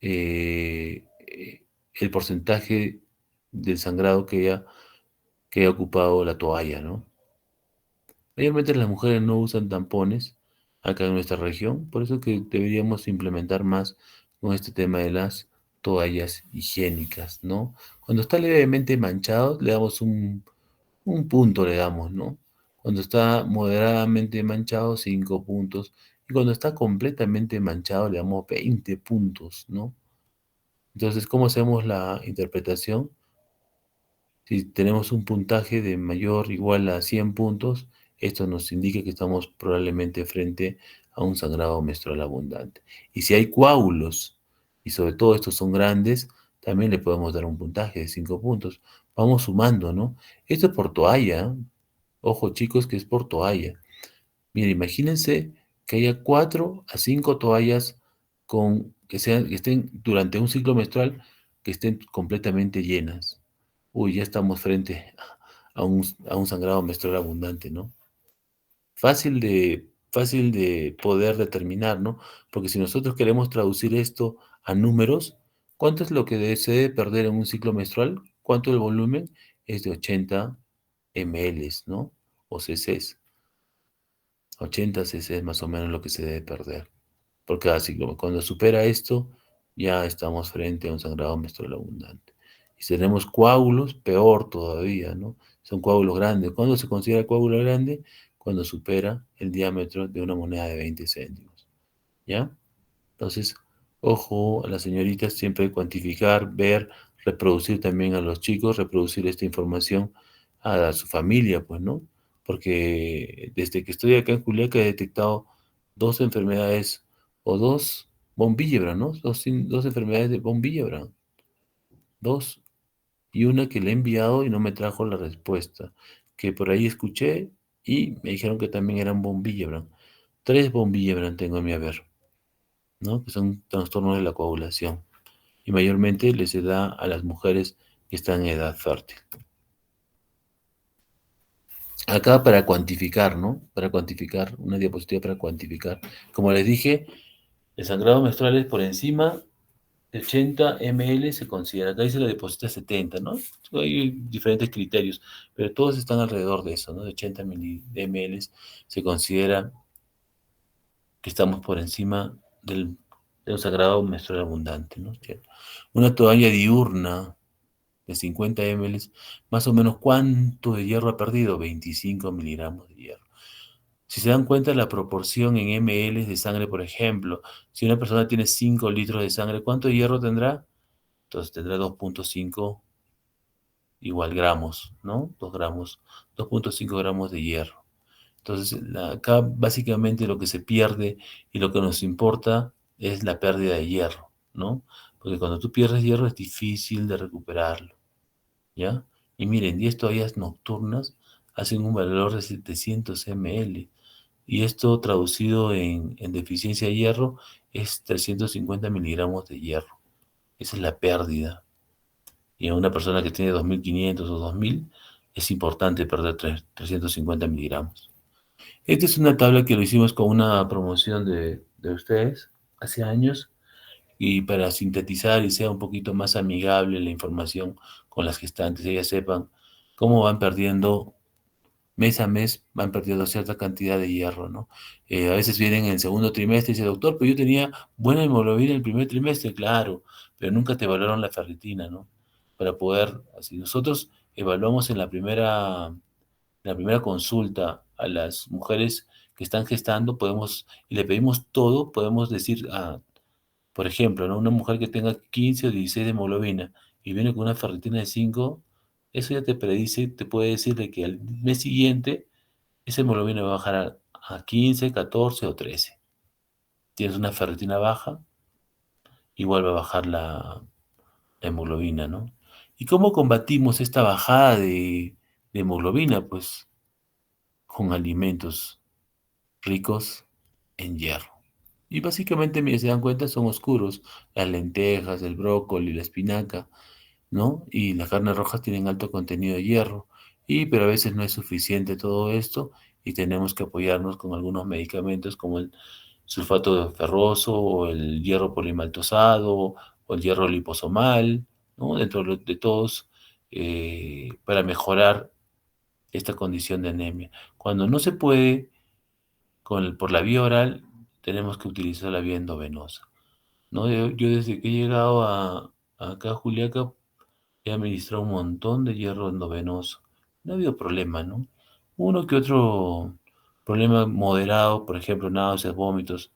el porcentaje del sangrado que ha ocupado la toalla, ¿no? Mayormente las mujeres no usan tampones acá en nuestra región, por eso que deberíamos implementar más con este tema de las toallas higiénicas, ¿no? Cuando está levemente manchado, le damos un punto, le damos, ¿no? Cuando está moderadamente manchado, 5 puntos. Y cuando está completamente manchado, le damos 20 puntos, ¿no? Entonces, ¿cómo hacemos la interpretación? Si tenemos un puntaje de mayor o igual a 100 puntos, esto nos indica que estamos probablemente frente a un sangrado menstrual abundante. Y si hay coágulos, y sobre todo estos son grandes, también le podemos dar un puntaje de 5 puntos. Vamos sumando, ¿no? Esto es por toalla, ¿eh? Ojo, chicos, que es por toalla. Miren, imagínense que haya 4 a 5 toallas que estén durante un ciclo menstrual, que estén completamente llenas. uy, ya estamos frente a un sangrado menstrual abundante, ¿no? Fácil de poder determinar, ¿no? Porque si nosotros queremos traducir esto a números, ¿cuánto es lo que se debe perder en un ciclo menstrual? ¿Cuánto el volumen? Es de 80 ml, ¿no? O cc's. 80 cc más o menos lo que se debe perder por cada ciclo. Cuando supera esto, ya estamos frente a un sangrado menstrual abundante. Y si tenemos coágulos, peor todavía, ¿no? Son coágulos grandes. ¿Cuándo se considera coágulo grande? Cuando supera el diámetro de una moneda de 20 céntimos. ¿Ya? Entonces, ojo a las señoritas, siempre cuantificar, ver, reproducir también a los chicos, reproducir esta información a su familia, pues, ¿no? Porque desde que estoy acá en Juliaca he detectado dos enfermedades o dos von Willebrand, ¿no? Dos enfermedades de von Willebrand, dos, y una que le he enviado y no me trajo la respuesta, que por ahí escuché y me dijeron que también eran von Willebrand. Tres von Willebrand tengo en mi haber, ¿no? Que son trastornos de la coagulación y mayormente les se da a las mujeres que están en edad fértil. Acá para cuantificar, ¿no? Para cuantificar, una diapositiva para cuantificar. Como les dije, el sangrado menstrual es por encima de 80 ml se considera, acá dice la deposita 70, ¿no? Hay diferentes criterios, pero todos están alrededor de eso, ¿no? De 80 ml se considera que estamos por encima de un sangrado menstrual abundante, ¿no? Una toalla diurna de 50 ml, más o menos ¿cuánto de hierro ha perdido? 25 miligramos de hierro. Si se dan cuenta la proporción en ml de sangre, por ejemplo, si una persona tiene 5 litros de sangre, ¿cuánto de hierro tendrá? Entonces tendrá 2.5 igual gramos, ¿no? 2 gramos, 2.5 gramos de hierro. Entonces, acá básicamente lo que se pierde y lo que nos importa es la pérdida de hierro, ¿no? Porque cuando tú pierdes hierro es difícil de recuperarlo, ¿ya? Y miren, 10 toallas nocturnas hacen un valor de 700 ml. Y esto traducido en deficiencia de hierro es 350 miligramos de hierro. Esa es la pérdida. Y a una persona que tiene 2.500 o 2.000 es importante perder 350 miligramos. Esta es una tabla que lo hicimos con una promoción de ustedes hace años y para sintetizar y sea un poquito más amigable la información con las gestantes, ellas sepan cómo van perdiendo mes a mes, van perdiendo cierta cantidad de hierro, ¿no? A veces vienen en el segundo trimestre y dice, doctor, pero yo tenía buena hemoglobina en el primer trimestre, claro, pero nunca te evaluaron la ferritina, ¿no? Para poder, así nosotros evaluamos en la primera consulta a las mujeres que están gestando, podemos, y le pedimos todo, podemos decir, por ejemplo, ¿no? Una mujer que tenga 15 o 16 de hemoglobina y viene con una ferritina de 5, eso ya te predice, te puede decir de que al mes siguiente esa hemoglobina va a bajar a 15, 14 o 13. Tienes una ferritina baja, igual va a bajar la hemoglobina, ¿no? ¿Y cómo combatimos esta bajada de hemoglobina? Pues con alimentos ricos en hierro. Y básicamente, si se dan cuenta, son oscuros. Las lentejas, el brócoli, la espinaca, ¿no? Y las carnes rojas tienen alto contenido de hierro. Pero a veces no es suficiente todo esto y tenemos que apoyarnos con algunos medicamentos como el sulfato ferroso o el hierro polimaltosado o el hierro liposomal, ¿no? Dentro de todos, para mejorar esta condición de anemia. Cuando no se puede por la vía oral, tenemos que utilizar la vía endovenosa, ¿no? Yo desde que he llegado acá a Juliaca he administrado un montón de hierro endovenoso. No ha habido problema, ¿no? Uno que otro problema moderado, por ejemplo, náuseas, vómitos,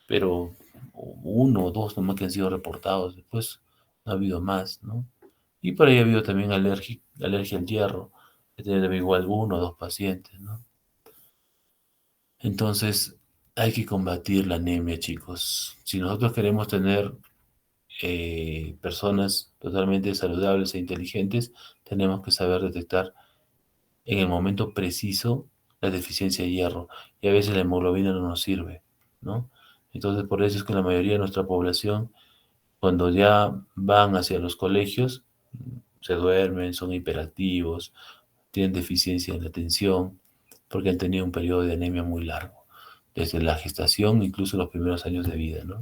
pero uno o dos nomás que han sido reportados. Después no ha habido más, ¿no? Y por ahí ha habido también alergia al hierro. He tenido también igual uno o dos pacientes, ¿no? Entonces, hay que combatir la anemia, chicos. Si nosotros queremos tener personas totalmente saludables e inteligentes, tenemos que saber detectar en el momento preciso la deficiencia de hierro. Y a veces la hemoglobina no nos sirve, ¿no? Entonces, por eso es que la mayoría de nuestra población, cuando ya van hacia los colegios, se duermen, son hiperactivos, tienen deficiencia en la atención, porque han tenido un periodo de anemia muy largo, desde la gestación, incluso los primeros años de vida, ¿no?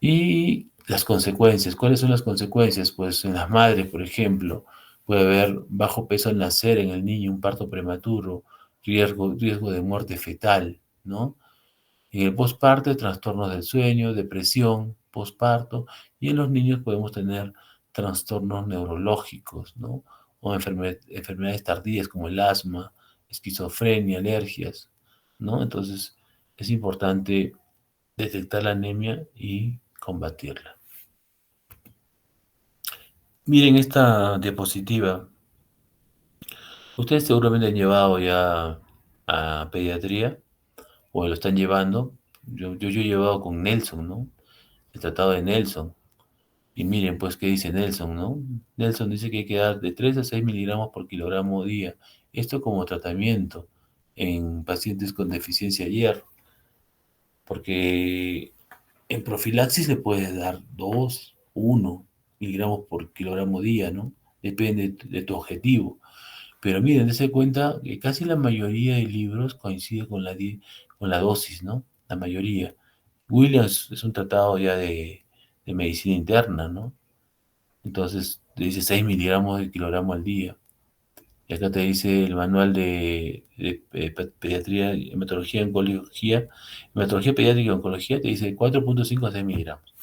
Y las consecuencias, ¿cuáles son las consecuencias? Pues en las madres, por ejemplo, puede haber bajo peso al nacer en el niño, un parto prematuro, riesgo de muerte fetal, ¿no? En el posparto, trastornos del sueño, depresión, posparto, y en los niños podemos tener trastornos neurológicos, ¿no? O enfermedades tardías como el asma, esquizofrenia, alergias, ¿no? Entonces, es importante detectar la anemia y combatirla. Miren esta diapositiva. Ustedes seguramente han llevado ya a pediatría o lo están llevando. Yo he llevado con Nelson, ¿no? El tratado de Nelson. Y miren, pues, ¿qué dice Nelson, no? Nelson dice que hay que dar de 3 a 6 miligramos por kilogramo día. Esto como tratamiento en pacientes con deficiencia de hierro. Porque en profilaxis le puedes dar 2, 1 miligramos por kilogramo día, ¿no? Depende de tu objetivo. Pero miren, dense cuenta que casi la mayoría de libros coincide con la dosis, ¿no? La mayoría. Williams es un tratado ya de medicina interna, ¿no? Entonces te dice 6 miligramos de kilogramo al día. Y acá te dice el manual de pediatría, hematología pediátrica y oncología, te dice 4,5 a 6 miligramos.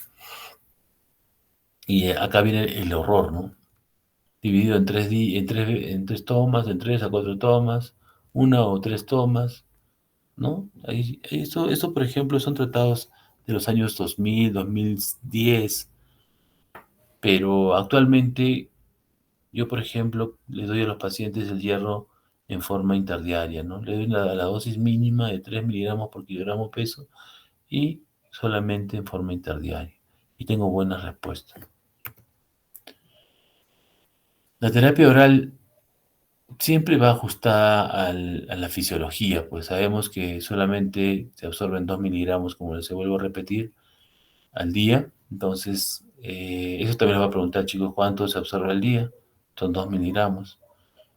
Y acá viene el horror, ¿no? Dividido en tres tomas, en 3 a 4 tomas, una o 3 tomas, ¿no? Eso, por ejemplo, son tratados de los años 2000, 2010, pero actualmente yo, por ejemplo, le doy a los pacientes el hierro en forma interdiaria, ¿no? Le doy la dosis mínima de 3 miligramos por kilogramo peso y solamente en forma interdiaria. Y tengo buenas respuestas. La terapia oral siempre va ajustada a la fisiología, pues sabemos que solamente se absorben 2 miligramos, como les vuelvo a repetir, al día. Entonces, eso también les va a preguntar, chicos, ¿cuánto se absorbe al día? Son 2 miligramos.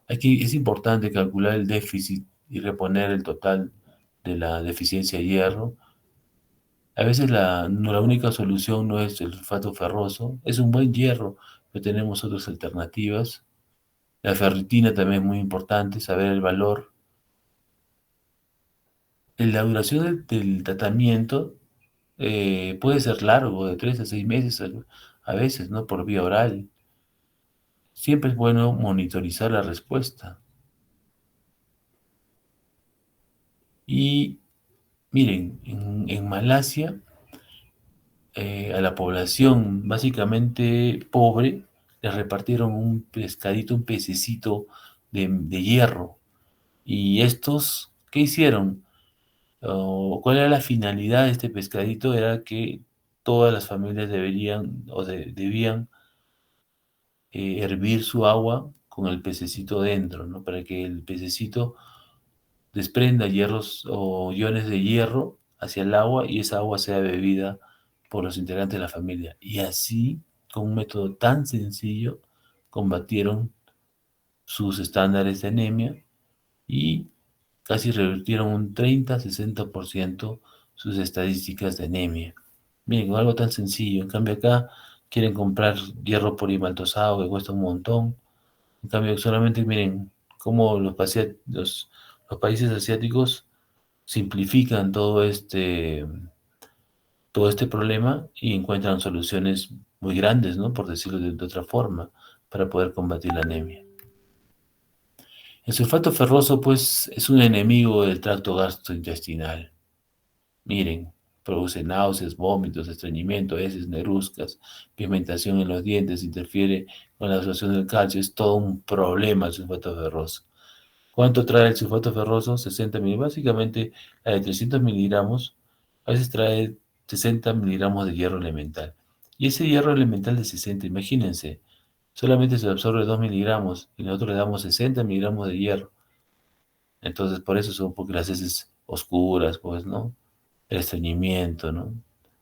Aquí es importante calcular el déficit y reponer el total de la deficiencia de hierro. A veces la única solución no es el sulfato ferroso, es un buen hierro, pero tenemos otras alternativas. La ferritina también es muy importante, saber el valor. La duración del tratamiento puede ser largo, de 3 a 6 meses a veces, ¿no? Por vía oral. Siempre es bueno monitorizar la respuesta. Y miren, en Malasia, a la población básicamente pobre, les repartieron un pescadito, un pececito de hierro. ¿Y estos qué hicieron? ¿Cuál era la finalidad de este pescadito? Era que todas las familias deberían o debían hervir su agua con el pececito dentro, ¿no? Para que el pececito desprenda hierros o iones de hierro hacia el agua y esa agua sea bebida por los integrantes de la familia. Y así, con un método tan sencillo, combatieron sus estándares de anemia y casi revirtieron un 30-60% sus estadísticas de anemia. Miren, algo tan sencillo. En cambio acá quieren comprar hierro polimaltosado que cuesta un montón. En cambio solamente miren cómo los países asiáticos simplifican todo este problema y encuentran soluciones muy grandes, ¿no? Por decirlo de otra forma, para poder combatir la anemia. El sulfato ferroso, pues, es un enemigo del tracto gastrointestinal. Miren, produce náuseas, vómitos, estreñimiento, heces, negruzcas, pigmentación en los dientes, interfiere con la absorción del calcio. Es todo un problema el sulfato ferroso. ¿Cuánto trae el sulfato ferroso? 60 miligramos. Básicamente, la de 300 miligramos, a veces trae 60 miligramos de hierro elemental. Y ese hierro elemental de 60, imagínense, solamente se absorbe 2 miligramos y nosotros le damos 60 miligramos de hierro. Entonces, por eso son porque las heces oscuras, pues, ¿no? El estreñimiento, ¿no?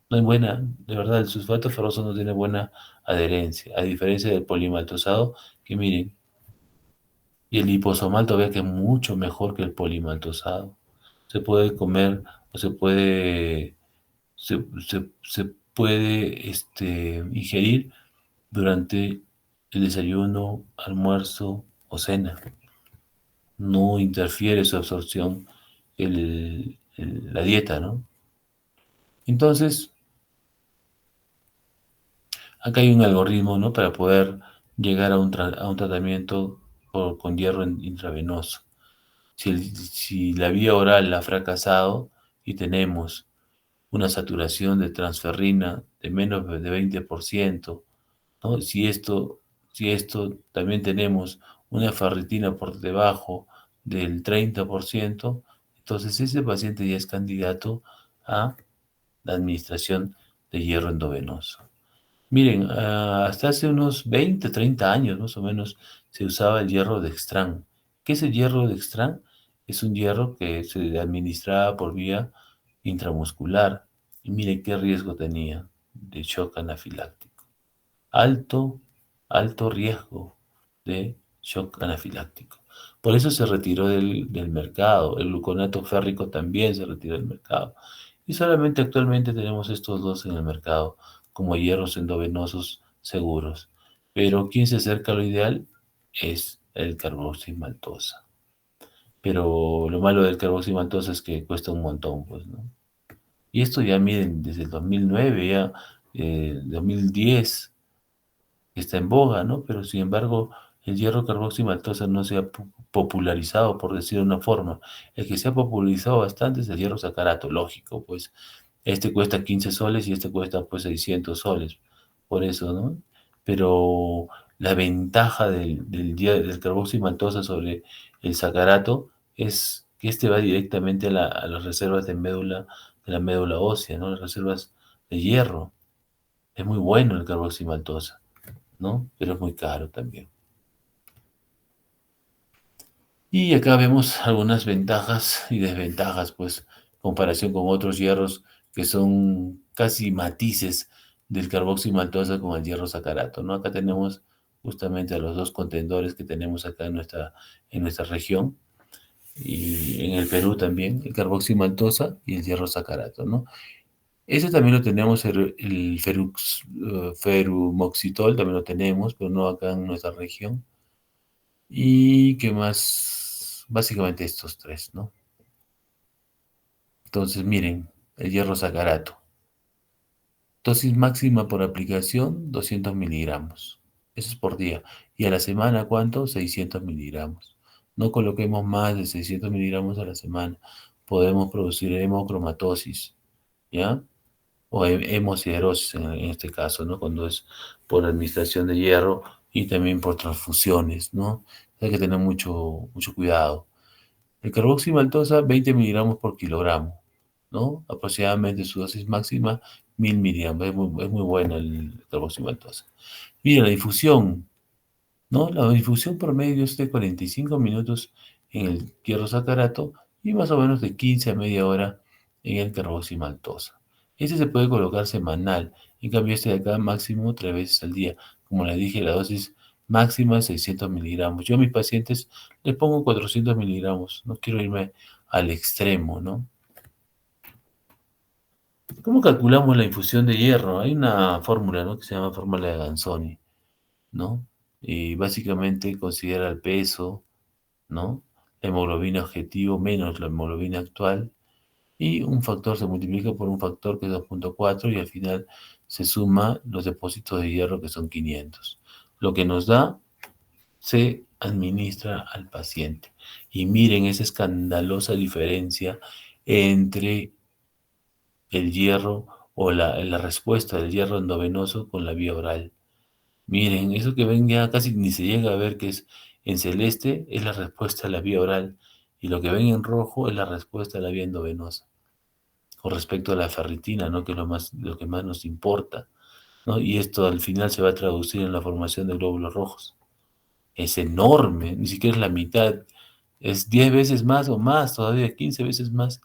No hay buena, de verdad, el sulfato ferroso no tiene buena adherencia, a diferencia del polimaltosado, que miren, y el liposomal todavía que es mucho mejor que el polimaltosado. Se puede comer o se puede ingerir durante el desayuno, almuerzo o cena. No interfiere su absorción la dieta, ¿no? Entonces, acá hay un algoritmo, ¿no? Para poder llegar a un tratamiento con hierro intravenoso. Si la vía oral ha fracasado y tenemos una saturación de transferrina de menos de 20%, ¿no? Si esto también tenemos una ferritina por debajo del 30%, entonces ese paciente ya es candidato a la administración de hierro endovenoso. Miren, hasta hace unos 20, 30 años más o menos se usaba el hierro Dextran. ¿Qué es el hierro Dextran? Es un hierro que se administraba por vía intramuscular. Y miren qué riesgo tenía de shock anafiláctico. Alto, alto riesgo de shock anafiláctico. Por eso se retiró del mercado. El gluconato férrico también se retiró del mercado. Y solamente actualmente tenemos estos dos en el mercado como hierros endovenosos seguros. Pero quien se acerca a lo ideal es el carboximaltosa. Pero lo malo del carboximaltosa es que cuesta un montón, pues, ¿no? Y esto ya miren, desde el 2009, ya 2010, está en boga, ¿no? Pero sin embargo, el hierro carboximaltosa no se ha popularizado, por decir de una forma. El que se ha popularizado bastante es el hierro sacarato, lógico, pues este cuesta 15 soles y este cuesta pues 600 soles, por eso, ¿no? Pero la ventaja del carboximaltosa sobre el sacarato es que este va directamente a las reservas de la médula ósea, ¿no? Las reservas de hierro. Es muy bueno el carboximaltosa, ¿no? Pero es muy caro también. Y acá vemos algunas ventajas y desventajas, pues, comparación con otros hierros que son casi matices del carboximaltosa con el hierro sacarato, ¿no? Acá tenemos justamente a los dos contendores que tenemos acá en nuestra región y en el Perú también, el carboximaltosa y el hierro sacarato, ¿no? Ese también lo tenemos, el ferumoxitol también lo tenemos, pero no acá en nuestra región. ¿Y qué más? Básicamente estos tres, ¿no? Entonces, miren, el hierro sacarato. Dosis máxima por aplicación, 200 miligramos. Eso es por día. ¿Y a la semana cuánto? 600 miligramos. No coloquemos más de 600 miligramos a la semana. Podemos producir hemocromatosis, ¿ya? O hemosiderosis en este caso, ¿no? Cuando es por administración de hierro y también por transfusiones, ¿no? Hay que tener mucho, mucho cuidado. El carboximaltosa, 20 miligramos por kilogramo, ¿no? Aproximadamente su dosis máxima, 1000 miligramos. Es muy buena el carboximaltosa. Mira, la infusión, ¿no? La infusión promedio es de 45 minutos en el hierro sacarato y más o menos de 15 a media hora en el carboximaltosa. Este se puede colocar semanal, en cambio este de acá máximo 3 veces al día. Como les dije, la dosis máxima es 600 miligramos. Yo a mis pacientes les pongo 400 miligramos, no quiero irme al extremo, ¿no? ¿Cómo calculamos la infusión de hierro? Hay una fórmula, ¿no? Que se llama fórmula de Ganzoni, ¿no? Y básicamente considera el peso, ¿no? La hemoglobina objetivo menos la hemoglobina actual y un factor se multiplica por un factor que es 2,4 y al final se suma los depósitos de hierro que son 500. Lo que nos da se administra al paciente. Y miren esa escandalosa diferencia entre el hierro o la respuesta del hierro endovenoso con la vía oral. Miren, eso que ven ya casi ni se llega a ver que es en celeste es la respuesta a la vía oral y lo que ven en rojo es la respuesta a la vía endovenosa. Con respecto a la ferritina, ¿no? Que es lo que más nos importa, ¿no? Y esto al final se va a traducir en la formación de glóbulos rojos. Es enorme, ni siquiera es la mitad, es 10 veces más o más, todavía 15 veces más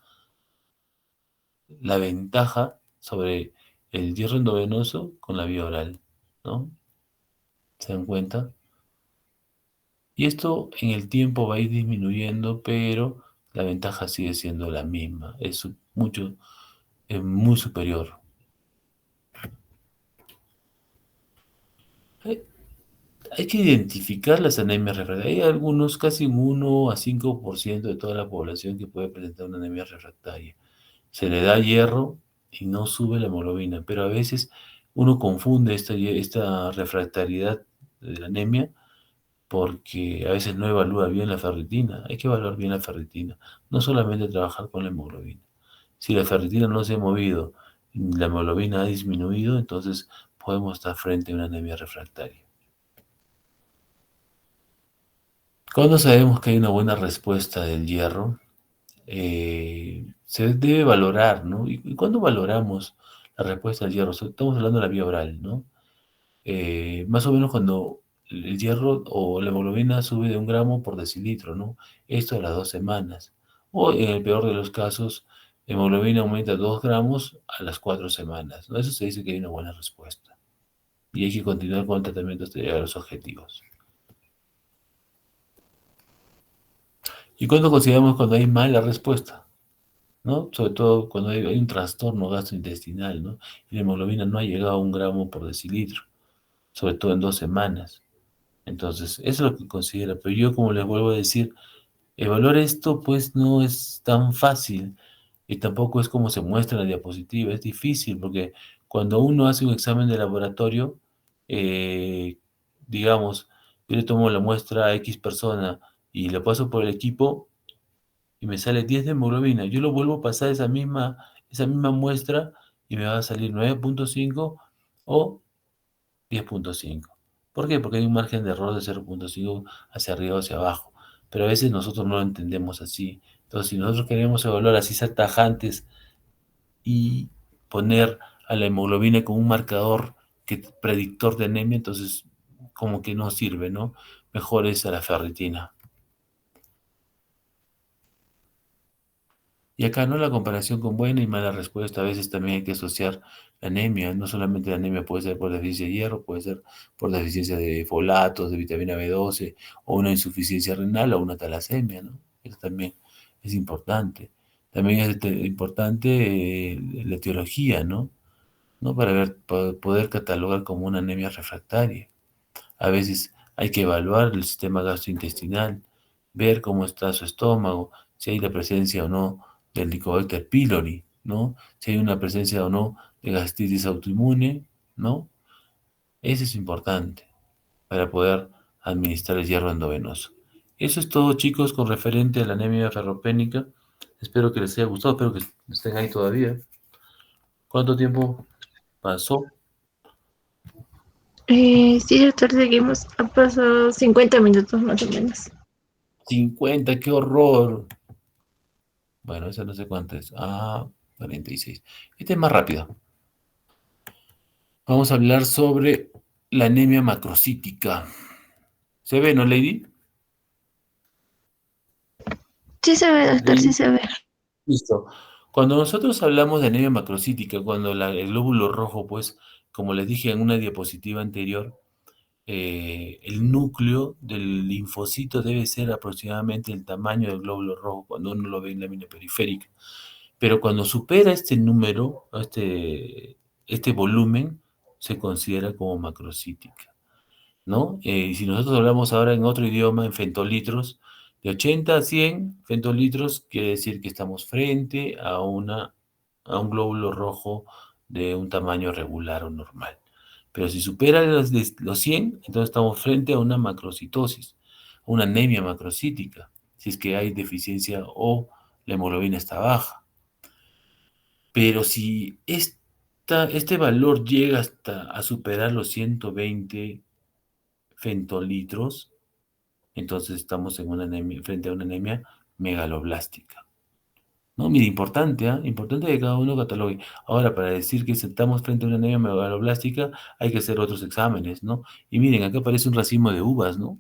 la ventaja sobre el hierro endovenoso con la vía oral, ¿no? ¿Se dan cuenta? Y esto en el tiempo va a ir disminuyendo, pero la ventaja sigue siendo la misma, es muy superior. Hay, hay que identificar las anemias refractarias. Hay algunos, casi un 1 a 5% de toda la población que puede presentar una anemia refractaria. Se le da hierro y no sube la hemoglobina, pero a veces uno confunde esta refractariedad de la anemia porque a veces no evalúa bien la ferritina. Hay que evaluar bien la ferritina, no solamente trabajar con la hemoglobina. Si la ferritina no se ha movido, y la hemoglobina ha disminuido, entonces podemos estar frente a una anemia refractaria. Cuando sabemos que hay una buena respuesta del hierro, se debe valorar, ¿no? ¿Y cuándo valoramos la respuesta del hierro? Estamos hablando de la vía oral, ¿no? Más o menos cuando el hierro o la hemoglobina sube de 1 gramo por decilitro, ¿no? Esto a las 2 semanas. O en el peor de los casos, la hemoglobina aumenta 2 gramos a las 4 semanas, ¿no? Eso se dice que hay una buena respuesta. Y hay que continuar con el tratamiento hasta llegar a los objetivos. ¿Y cuándo consideramos cuando hay mala respuesta? ¿No? Sobre todo cuando hay un trastorno gastrointestinal, ¿no? Y la hemoglobina no ha llegado a 1 gramo por decilitro, sobre todo en 2 semanas. Entonces, eso es lo que considera. Pero yo, como les vuelvo a decir, evaluar esto pues no es tan fácil y tampoco es como se muestra en la diapositiva. Es difícil porque cuando uno hace un examen de laboratorio, eh, digamos, yo le tomo la muestra a X persona y la paso por el equipo y me sale 10 de hemoglobina. Yo lo vuelvo a pasar esa misma muestra y me va a salir 9,5 o 10,5. ¿Por qué? Porque hay un margen de error de 0,5 hacia arriba o hacia abajo. Pero a veces nosotros no lo entendemos así. Entonces, si nosotros queremos evaluar así, ser tajantes y poner a la hemoglobina como un marcador predictor de anemia, entonces como que no sirve, ¿no? Mejor es a la ferritina. Y acá, ¿no? La comparación con buena y mala respuesta, a veces también hay que asociar la anemia, no solamente la anemia puede ser por deficiencia de hierro, puede ser por deficiencia de folatos, de vitamina B12, o una insuficiencia renal, o una talasemia, ¿no? Eso también es importante. También es importante la etiología, ¿no? ¿No? Para poder catalogar como una anemia refractaria. A veces hay que evaluar el sistema gastrointestinal, ver cómo está su estómago, si hay la presencia o no del Helicobacter pylori, ¿no? Si hay una presencia o no de gastritis autoinmune, ¿no? Eso es importante para poder administrar el hierro endovenoso. Eso es todo, chicos, con referente a la anemia ferropénica. Espero que les haya gustado, espero que estén ahí todavía. ¿Cuánto tiempo pasó? Sí, doctor, seguimos. Ha pasado 50 minutos más o menos. 50, qué horror. Bueno, esa no sé cuánto es. 46. Este es más rápido. Vamos a hablar sobre la anemia macrocítica. ¿Se ve, no, Lady? Sí se ve, doctor, sí Lady, se ve. listo. Cuando nosotros hablamos de anemia macrocítica, cuando el glóbulo rojo, pues, como les dije en una diapositiva anterior, el núcleo del linfocito debe ser aproximadamente el tamaño del glóbulo rojo cuando uno lo ve en lámina periférica. Pero cuando supera este número, este volumen, se considera como macrocítica, ¿no? Y si nosotros hablamos ahora en otro idioma, en fentolitros, de 80 a 100 fentolitros, quiere decir que estamos frente a un glóbulo rojo de un tamaño regular o normal. Pero si supera los 100, entonces estamos frente a una macrocitosis, una anemia macrocítica, si es que hay deficiencia o la hemoglobina está baja. Pero si este valor llega hasta a superar los 120 fentolitros, entonces estamos frente a una anemia megaloblástica. ¿No? Mira, importante, ¿ah? Importante que cada uno catalogue. Ahora, para decir que estamos frente a una anemia megaloblástica, hay que hacer otros exámenes, ¿no? Y miren, acá aparece un racimo de uvas, ¿no?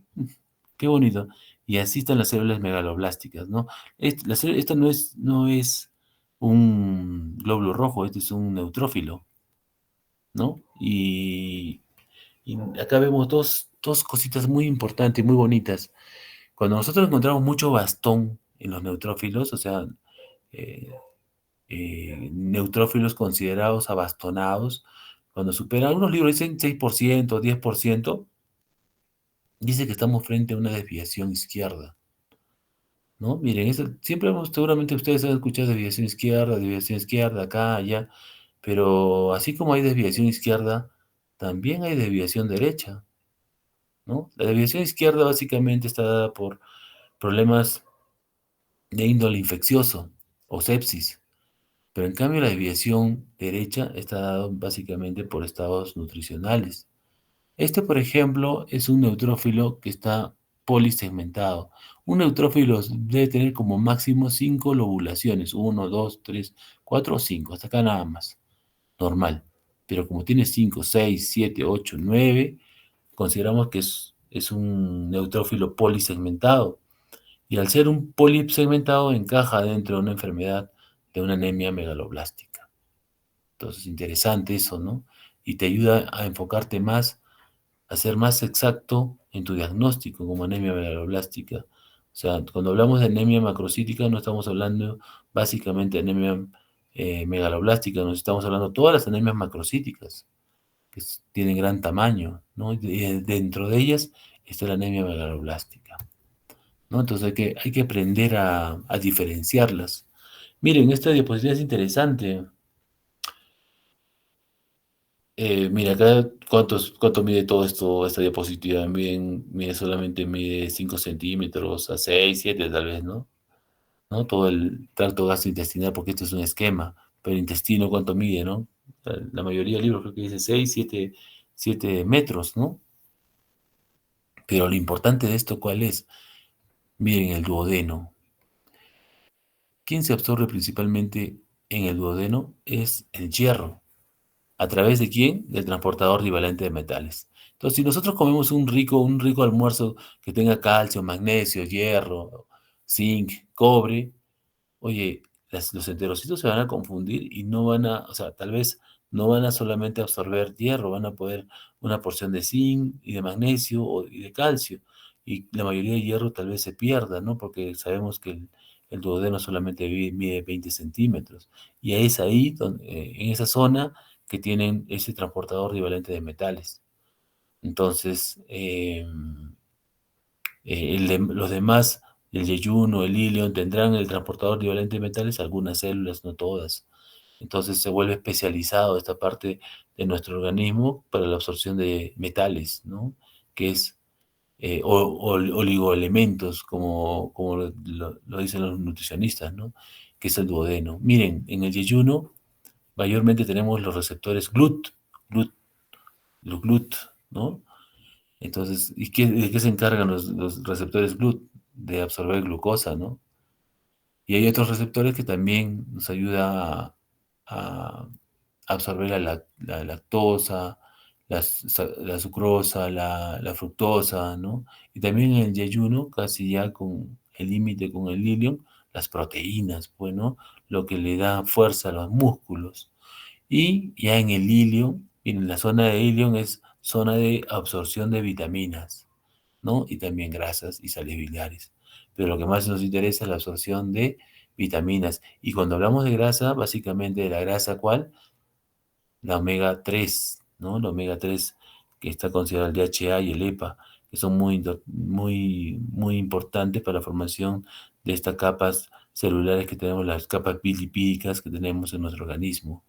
Qué bonito. Y así están las células megaloblásticas, ¿no? Esta no es un glóbulo rojo, este es un neutrófilo. ¿no? Y acá vemos dos cositas muy importantes, muy bonitas. Cuando nosotros encontramos mucho bastón en los neutrófilos, o sea, eh, neutrófilos considerados abastonados, cuando superan, algunos libros dicen 6%, 10%, dice que estamos frente a una desviación izquierda, ¿no? Miren, siempre seguramente ustedes han escuchado desviación izquierda, acá, allá, pero así como hay desviación izquierda, también hay desviación derecha, ¿no? La desviación izquierda básicamente está dada por problemas de índole infeccioso o sepsis, pero en cambio la desviación derecha está dada básicamente por estados nutricionales. Este, por ejemplo, es un neutrófilo que está polisegmentado. Un neutrófilo debe tener como máximo 5 lobulaciones, uno, 2, 3, 4 o 5, hasta acá nada más, normal. Pero como tiene 5, 6, 7, 8, 9, consideramos que es un neutrófilo polisegmentado. Y al ser un polisegmentado encaja dentro de una enfermedad de una anemia megaloblástica. Entonces, interesante eso, ¿no? Y te ayuda a enfocarte más, a ser más exacto en tu diagnóstico como anemia megaloblástica. O sea, cuando hablamos de anemia macrocítica no estamos hablando básicamente de anemia megaloblástica, nos estamos hablando de todas las anemias macrocíticas, que tienen gran tamaño, ¿no? Y dentro de ellas está la anemia megaloblástica, ¿no? Entonces hay que aprender a diferenciarlas. Miren, esta diapositiva es interesante. Mira, acá cuánto mide todo esto, esta diapositiva. Solamente mide 5 centímetros a 6 7 tal vez, ¿no? ¿No? Todo el tracto gastrointestinal, porque esto es un esquema. Pero el intestino, ¿cuánto mide, no? La mayoría de libros creo que dice 6 7 metros, ¿no? Pero lo importante de esto, ¿cuál es? Miren el duodeno. ¿Quién se absorbe principalmente en el duodeno? Es el hierro. ¿A través de quién? Del transportador divalente de metales. Entonces, si nosotros comemos un rico almuerzo que tenga calcio, magnesio, hierro, zinc, cobre, oye, los enterocitos se van a confundir y no van a, o sea, tal vez no van a solamente absorber hierro, van a poder una porción de zinc y de magnesio y de calcio. Y la mayoría de hierro tal vez se pierda, ¿no? Porque sabemos que el duodeno solamente mide 20 centímetros. Y es ahí, en esa zona, que tienen ese transportador divalente de metales. Entonces, los demás, el yeyuno, el ilion, tendrán el transportador divalente de metales, algunas células, no todas. Entonces se vuelve especializado esta parte de nuestro organismo para la absorción de metales, ¿no? Que es oligoelementos, como lo dicen los nutricionistas, ¿no? Que es el duodeno. Miren, en el yeyuno mayormente tenemos los receptores GLUT, los GLUT, ¿no? Entonces, ¿de qué se encargan los receptores GLUT? De absorber glucosa, ¿no? Y hay otros receptores que también nos ayudan a absorber la lactosa, la sucrosa, la fructosa, ¿no? Y también en el yeyuno, casi ya con el límite con el ilium, las proteínas, bueno, lo que le da fuerza a los músculos. Y ya en el ilium, en la zona de ilium es zona de absorción de vitaminas, ¿no? Y también grasas y sales biliares. Pero lo que más nos interesa es la absorción de vitaminas. Y cuando hablamos de grasa, básicamente de la grasa, ¿cuál? La omega 3, ¿no? La omega 3 que está considerada el DHA y el EPA, que son muy, muy importantes para la formación de estas capas celulares que tenemos, las capas bilipídicas que tenemos en nuestro organismo.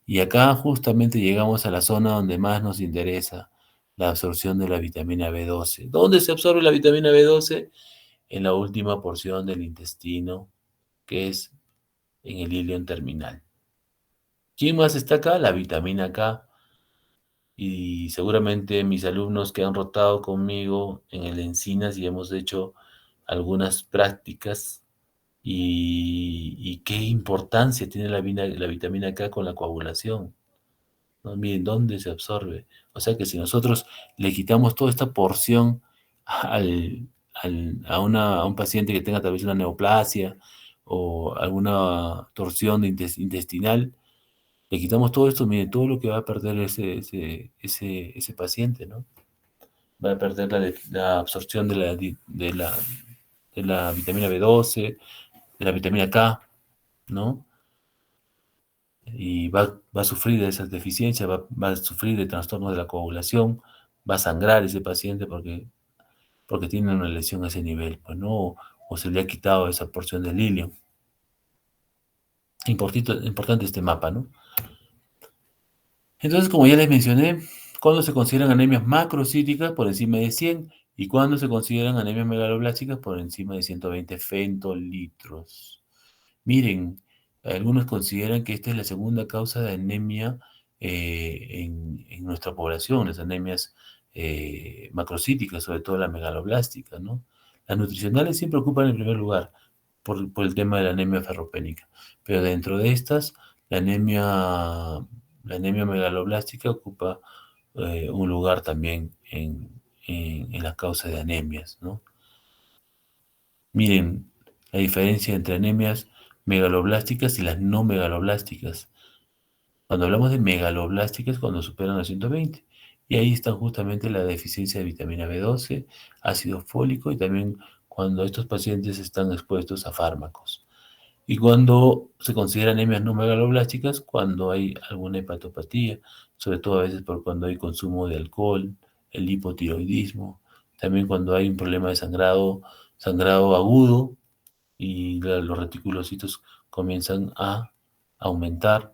Y acá justamente llegamos a la zona donde más nos interesa, la absorción de la vitamina B12. ¿Dónde se absorbe la vitamina B12? En la última porción del intestino, que es en el ilion terminal. ¿Quién más está acá? La vitamina K. Y seguramente mis alumnos que han rotado conmigo en el Encinas y hemos hecho algunas prácticas y qué importancia tiene la vitamina K con la coagulación. ¿No? Miren dónde se absorbe. O sea que si nosotros le quitamos toda esta porción a un paciente que tenga tal vez una neoplasia o alguna torsión intestinal, Le quitamos todo esto, mire, todo lo que va a perder ese paciente, ¿no? Va a perder la absorción de la vitamina B12, de la vitamina K, ¿no? Y va a sufrir de esas deficiencias, va a sufrir de trastornos de la coagulación, va a sangrar ese paciente porque tiene una lesión a ese nivel, pues, ¿no? O se le ha quitado esa porción del hilio. Importante este mapa, ¿no? Entonces, como ya les mencioné, cuando se consideran anemias macrocíticas por encima de 100 y cuando se consideran anemias megaloblásticas por encima de 120 fentolitros. Miren, algunos consideran que esta es la segunda causa de anemia en nuestra población, las anemias macrocíticas, sobre todo la megaloblástica, ¿no? Las nutricionales siempre ocupan el primer lugar por el tema de la anemia ferropénica, pero dentro de estas, la anemia, la anemia megaloblástica ocupa un lugar también en la causa de anemias, ¿no? Miren la diferencia entre anemias megaloblásticas y las no megaloblásticas. Cuando hablamos de megaloblásticas, cuando superan los 120. Y ahí están justamente la deficiencia de vitamina B12, ácido fólico y también cuando estos pacientes están expuestos a fármacos. Y cuando se consideran anemias no megaloblásticas, cuando hay alguna hepatopatía, sobre todo a veces por cuando hay consumo de alcohol, el hipotiroidismo, también cuando hay un problema de sangrado agudo y los reticulocitos comienzan a aumentar.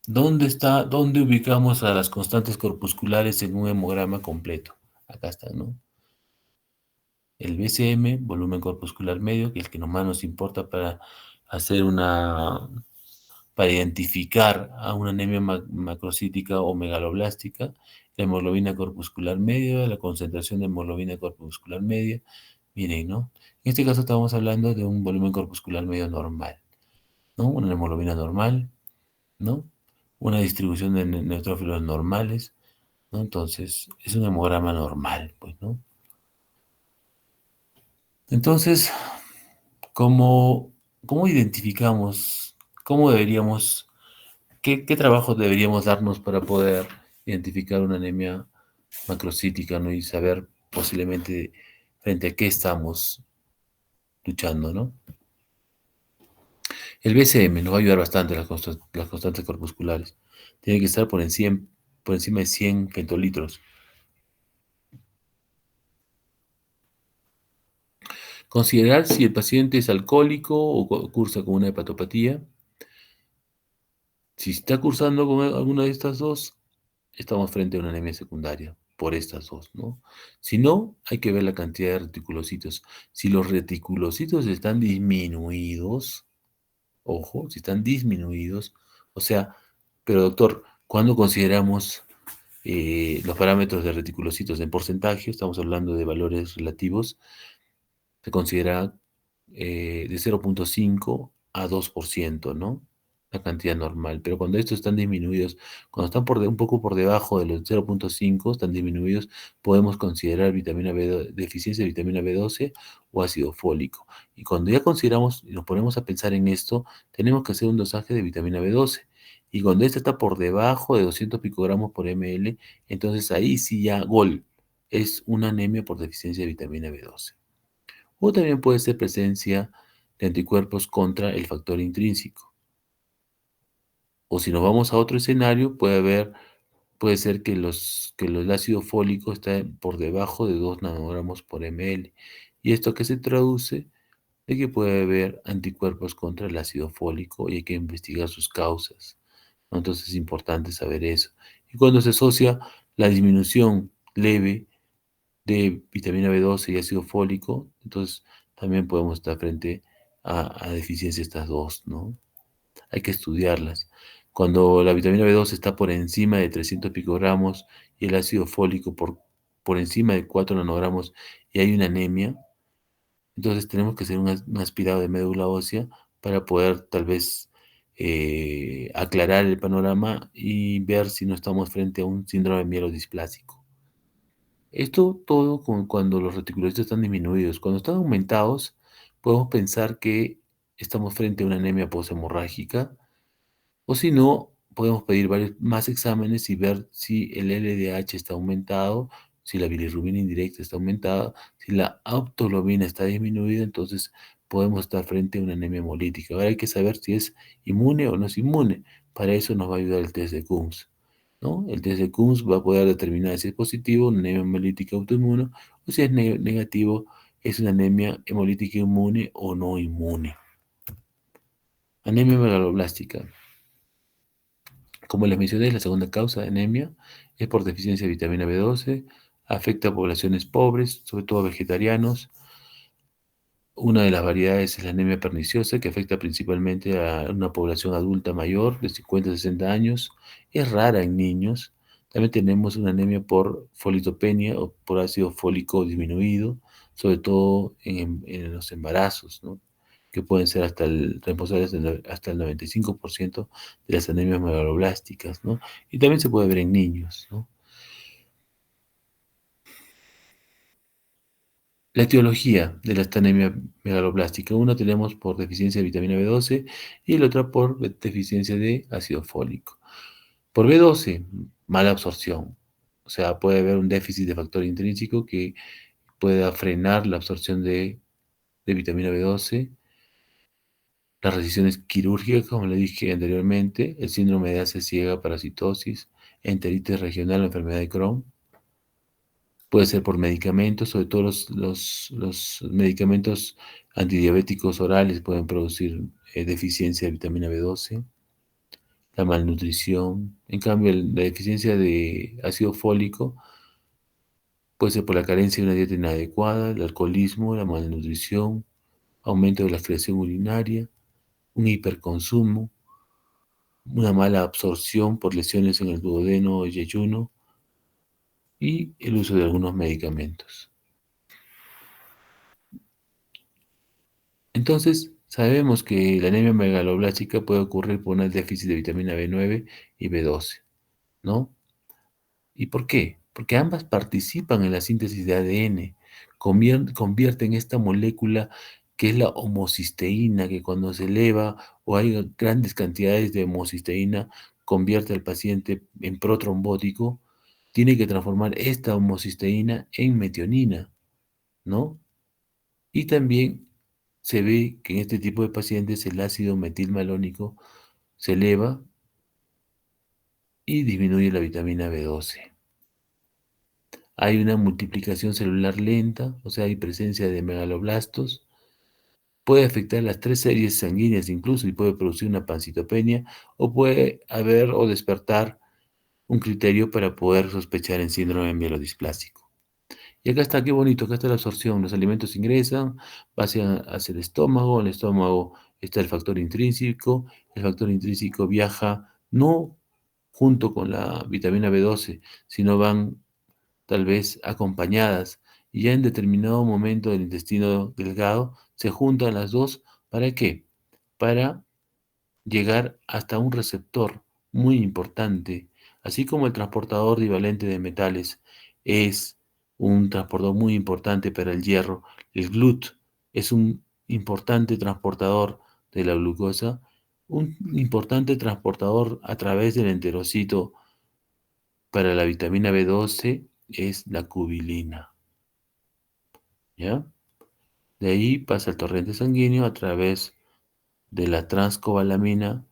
¿Dónde ubicamos a las constantes corpusculares en un hemograma completo? Acá está, ¿no? El BCM, volumen corpuscular medio, que es el que nomás nos importa para hacer para identificar a una anemia macrocítica o megaloblástica, la hemoglobina corpuscular media, la concentración de hemoglobina corpuscular media. Miren, ¿no? En este caso estamos hablando de un volumen corpuscular medio normal, ¿no? Una hemoglobina normal, ¿no? Una distribución de neutrófilos normales, ¿no? Entonces, es un hemograma normal, pues, ¿no? Entonces, ¿cómo, cómo identificamos, cómo deberíamos, qué trabajo deberíamos darnos para poder identificar una anemia macrocítica, ¿no? Y saber posiblemente frente a qué estamos luchando, ¿no? El BCM nos va a ayudar bastante las constantes corpusculares. Tiene que estar por encima de 100 fentolitros. Considerar si el paciente es alcohólico o cursa con una hepatopatía. Si está cursando con alguna de estas dos, estamos frente a una anemia secundaria por estas dos, ¿no? Si no, hay que ver la cantidad de reticulocitos. Si los reticulocitos están disminuidos, ojo, si están disminuidos, o sea, pero doctor, ¿cuándo consideramos los parámetros de reticulocitos en porcentaje? Estamos hablando de valores relativos. Se considera de 0,5 a 2%, ¿no? La cantidad normal. Pero cuando estos están disminuidos, cuando están un poco por debajo de los 0,5, están disminuidos, podemos considerar deficiencia de vitamina B12 o ácido fólico. Y cuando ya consideramos y nos ponemos a pensar en esto, tenemos que hacer un dosaje de vitamina B12. Y cuando esta está por debajo de 200 picogramos por ml, entonces ahí sí ya gol, es una anemia por deficiencia de vitamina B12. O también puede ser presencia de anticuerpos contra el factor intrínseco. O si nos vamos a otro escenario, puede ser que el ácido fólico está por debajo de 2 nanogramos por ml. ¿Y esto qué se traduce? De que puede haber anticuerpos contra el ácido fólico y hay que investigar sus causas, ¿no? Entonces es importante saber eso. Y cuando se asocia la disminución leve de vitamina B12 y ácido fólico, entonces también podemos estar frente a deficiencia de estas dos, ¿no? Hay que estudiarlas. Cuando la vitamina B12 está por encima de 300 picogramos y el ácido fólico por encima de 4 nanogramos y hay una anemia, entonces tenemos que hacer un aspirado de médula ósea para poder tal vez aclarar el panorama y ver si no estamos frente a un síndrome mielodisplásico. Esto todo cuando los reticulocitos están disminuidos. Cuando están aumentados, podemos pensar que estamos frente a una anemia poshemorrágica, o si no, podemos pedir varios más exámenes y ver si el LDH está aumentado, si la bilirrubina indirecta está aumentada, si la aptoglobina está disminuida, entonces podemos estar frente a una anemia hemolítica. Ahora hay que saber si es inmune o no es inmune. Para eso nos va a ayudar el test de Coombs, ¿no? El test de Coombs va a poder determinar si es positivo, una anemia hemolítica autoinmune, o si es negativo, es una anemia hemolítica inmune o no inmune. Anemia megaloblástica. Como les mencioné, la segunda causa de anemia es por deficiencia de vitamina B12, afecta a poblaciones pobres, sobre todo a vegetarianos. Una de las variedades es la anemia perniciosa, que afecta principalmente a una población adulta mayor de 50 a 60 años. Es rara en niños. También tenemos una anemia por folitopenia o por ácido fólico disminuido, sobre todo en los embarazos, ¿no? Que pueden ser responsables hasta el 95% de las anemias megaloblásticas, ¿no? Y también se puede ver en niños, ¿no? La etiología de la anemia megaloblástica. Una tenemos por deficiencia de vitamina B12 y la otra por deficiencia de ácido fólico. Por B12, mala absorción. O sea, puede haber un déficit de factor intrínseco que pueda frenar la absorción de vitamina B12. Las resecciones quirúrgicas, como le dije anteriormente, el síndrome de asa ciega, parasitosis, enteritis regional o enfermedad de Crohn. Puede ser por medicamentos, sobre todo los medicamentos antidiabéticos orales pueden producir deficiencia de vitamina B12, la malnutrición. En cambio, la deficiencia de ácido fólico puede ser por la carencia de una dieta inadecuada, el alcoholismo, la malnutrición, aumento de la excreción urinaria, un hiperconsumo, una mala absorción por lesiones en el duodeno y yeyuno y el uso de algunos medicamentos. Entonces, sabemos que la anemia megaloblástica puede ocurrir por un déficit de vitamina B9 y B12, ¿no? ¿Y por qué? Porque ambas participan en la síntesis de ADN, convierten esta molécula que es la homocisteína, que cuando se eleva o hay grandes cantidades de homocisteína, convierte al paciente en protrombótico, tiene que transformar esta homocisteína en metionina, ¿no? Y también se ve que en este tipo de pacientes el ácido metilmalónico se eleva y disminuye la vitamina B12. Hay una multiplicación celular lenta, o sea, hay presencia de megaloblastos. Puede afectar las tres series sanguíneas incluso y puede producir una pancitopenia o puede haber o despertar un criterio para poder sospechar en síndrome mielodisplásico. Y acá está, qué bonito, acá está la absorción. Los alimentos ingresan, pasan hacia el estómago. En el estómago está el factor intrínseco viaja no junto con la vitamina B12, sino van tal vez acompañadas, y ya en determinado momento del intestino delgado se juntan las dos. ¿Para qué? Para llegar hasta un receptor muy importante, así como el transportador divalente de metales es un transportador muy importante para el hierro. El GLUT es un importante transportador de la glucosa, un importante transportador a través del enterocito para la vitamina B12 es la cubilina, ¿ya? De ahí pasa el torrente sanguíneo a través de la transcobalamina,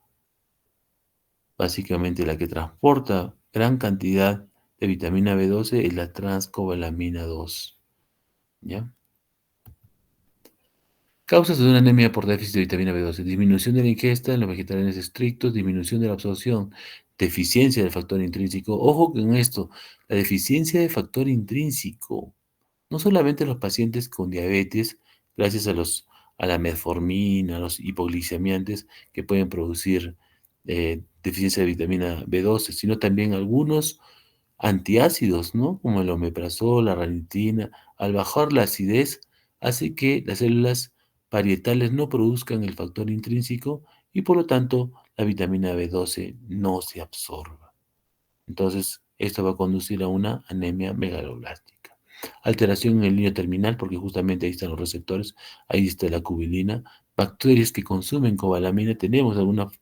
básicamente la que transporta gran cantidad de vitamina B12 es la transcobalamina 2, ¿ya? Causas de una anemia por déficit de vitamina B12: disminución de la ingesta en los vegetarianos estrictos, disminución de la absorción, deficiencia del factor intrínseco. Ojo con esto, la deficiencia de factor intrínseco. No solamente los pacientes con diabetes, gracias a la metformina, a los hipoglicemiantes que pueden producir deficiencia de vitamina B12, sino también algunos antiácidos, ¿no? Como el omeprazol, la ranitidina, al bajar la acidez, hace que las células parietales no produzcan el factor intrínseco y por lo tanto la vitamina B12 no se absorba. Entonces, esto va a conducir a una anemia megaloblástica. Alteración en el niño terminal, porque justamente ahí están los receptores, ahí está la cubilina, bacterias que consumen cobalamina. Tenemos algunas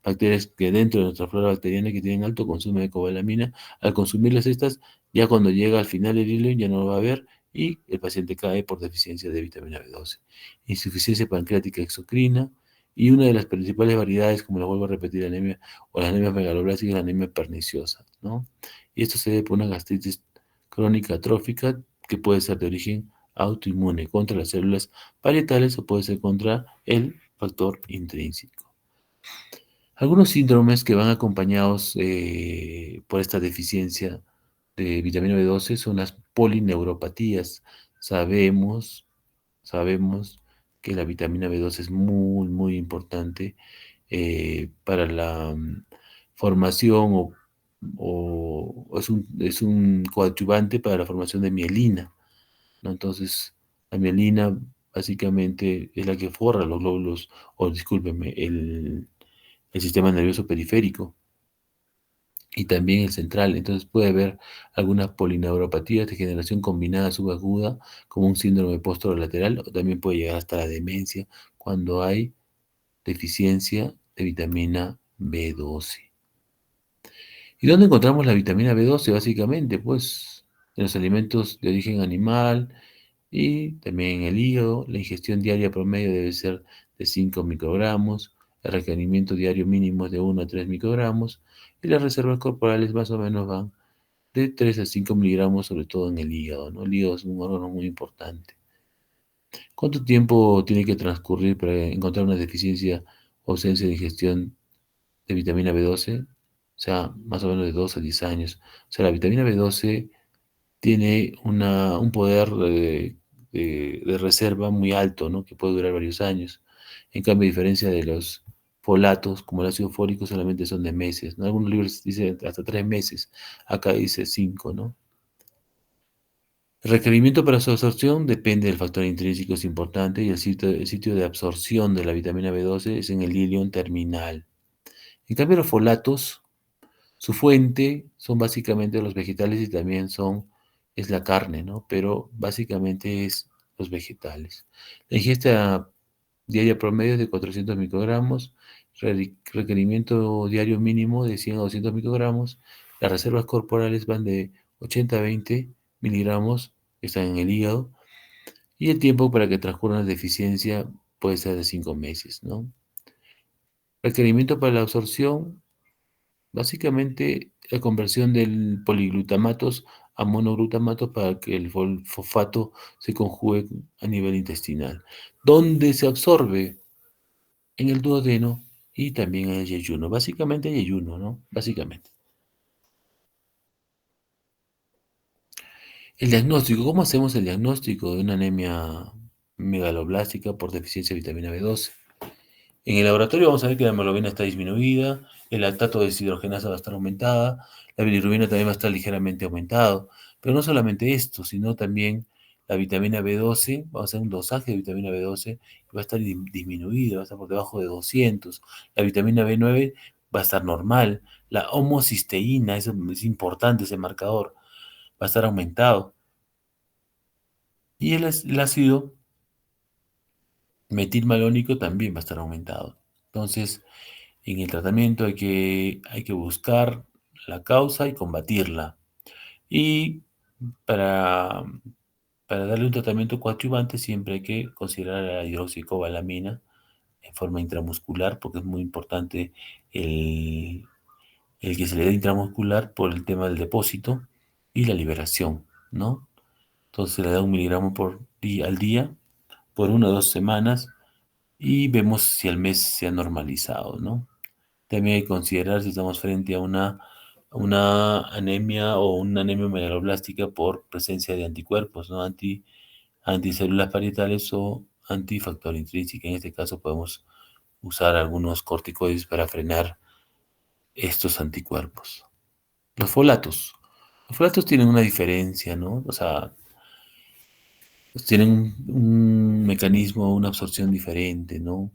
bacterias que dentro de nuestra flora bacteriana que tienen alto consumo de cobalamina. Al consumirlas estas, ya cuando llega al final del hilo ya no lo va a ver y el paciente cae por deficiencia de vitamina B12. Insuficiencia pancreática exocrina y una de las principales variedades, como lo vuelvo a repetir, la anemia o la anemia megaloblástica es la anemia perniciosa, ¿no? Y esto se debe por una gastritis crónica atrófica que puede ser de origen autoinmune contra las células parietales o puede ser contra el factor intrínseco. Algunos síndromes que van acompañados por esta deficiencia de vitamina B12 son las polineuropatías. Sabemos, sabemos que la vitamina B12 es muy, muy importante para la formación o es un coadyuvante para la formación de mielina, ¿no? Entonces, la mielina básicamente es la que forra los glóbulos, o discúlpeme, el sistema nervioso periférico y también el central. Entonces puede haber algunas polineuropatías de generación combinada subaguda, como un síndrome posterolateral, o también puede llegar hasta la demencia cuando hay deficiencia de vitamina B12. ¿Y dónde encontramos la vitamina B12? Básicamente, pues en los alimentos de origen animal y también en el hígado. La ingestión diaria promedio debe ser de 5 microgramos, el requerimiento diario mínimo es de 1 a 3 microgramos y las reservas corporales más o menos van de 3 a 5 miligramos, sobre todo en el hígado, ¿no? El hígado es un órgano muy importante. ¿Cuánto tiempo tiene que transcurrir para encontrar una deficiencia o ausencia de ingestión de vitamina B12? O sea, más o menos de 2 a 10 años. O sea, la vitamina B12 tiene un poder de reserva muy alto, ¿no? Que puede durar varios años. En cambio, a diferencia de los folatos, como el ácido fólico, solamente son de meses, ¿no? Algunos libros dicen hasta 3 meses, acá dice 5, ¿no? El requerimiento para su absorción depende del factor intrínseco, es importante, y el sitio de absorción de la vitamina B12 es en el ilion terminal. En cambio, los folatos, su fuente son básicamente los vegetales y también es la carne, ¿no? Pero básicamente es los vegetales. La ingesta diaria promedio es de 400 microgramos, requerimiento diario mínimo de 100 a 200 microgramos. Las reservas corporales van de 80 a 20 miligramos, que están en el hígado, y el tiempo para que transcurra la deficiencia puede ser de 5 meses, ¿no? Requerimiento para la absorción. Básicamente, la conversión del poliglutamatos a monoglutamatos para que el fosfato se conjugue a nivel intestinal, donde se absorbe en el duodeno y también en el yeyuno. Básicamente el yeyuno, ¿no? Básicamente. El diagnóstico, ¿cómo hacemos el diagnóstico de una anemia megaloblástica por deficiencia de vitamina B12? En el laboratorio vamos a ver que la hemoglobina está disminuida, el lactato de deshidrogenasa va a estar aumentada, la bilirrubina también va a estar ligeramente aumentado. Pero no solamente esto, sino también la vitamina B12, vamos a hacer un dosaje de vitamina B12 y va a estar disminuida, va a estar por debajo de 200. La vitamina B9 va a estar normal. La homocisteína, eso es importante ese marcador, va a estar aumentado. Y el ácido metilmalónico también va a estar aumentado. Entonces, en el tratamiento hay que buscar la causa y combatirla. Y para, para darle un tratamiento coadyuvante siempre hay que considerar la hidroxicobalamina en forma intramuscular, porque es muy importante el, el que se le dé intramuscular por el tema del depósito y la liberación, ¿no? Entonces se le da 1 miligramo al día por 1 o 2 semanas y vemos si al mes se ha normalizado, ¿no? También hay que considerar si estamos frente a una anemia o una anemia megaloblástica por presencia de anticuerpos, ¿no? Anticélulas parietales o antifactor intrínseco. En este caso podemos usar algunos corticoides para frenar estos anticuerpos. Los folatos. Los folatos tienen una diferencia, ¿no? O sea, tienen un mecanismo, una absorción diferente, ¿no?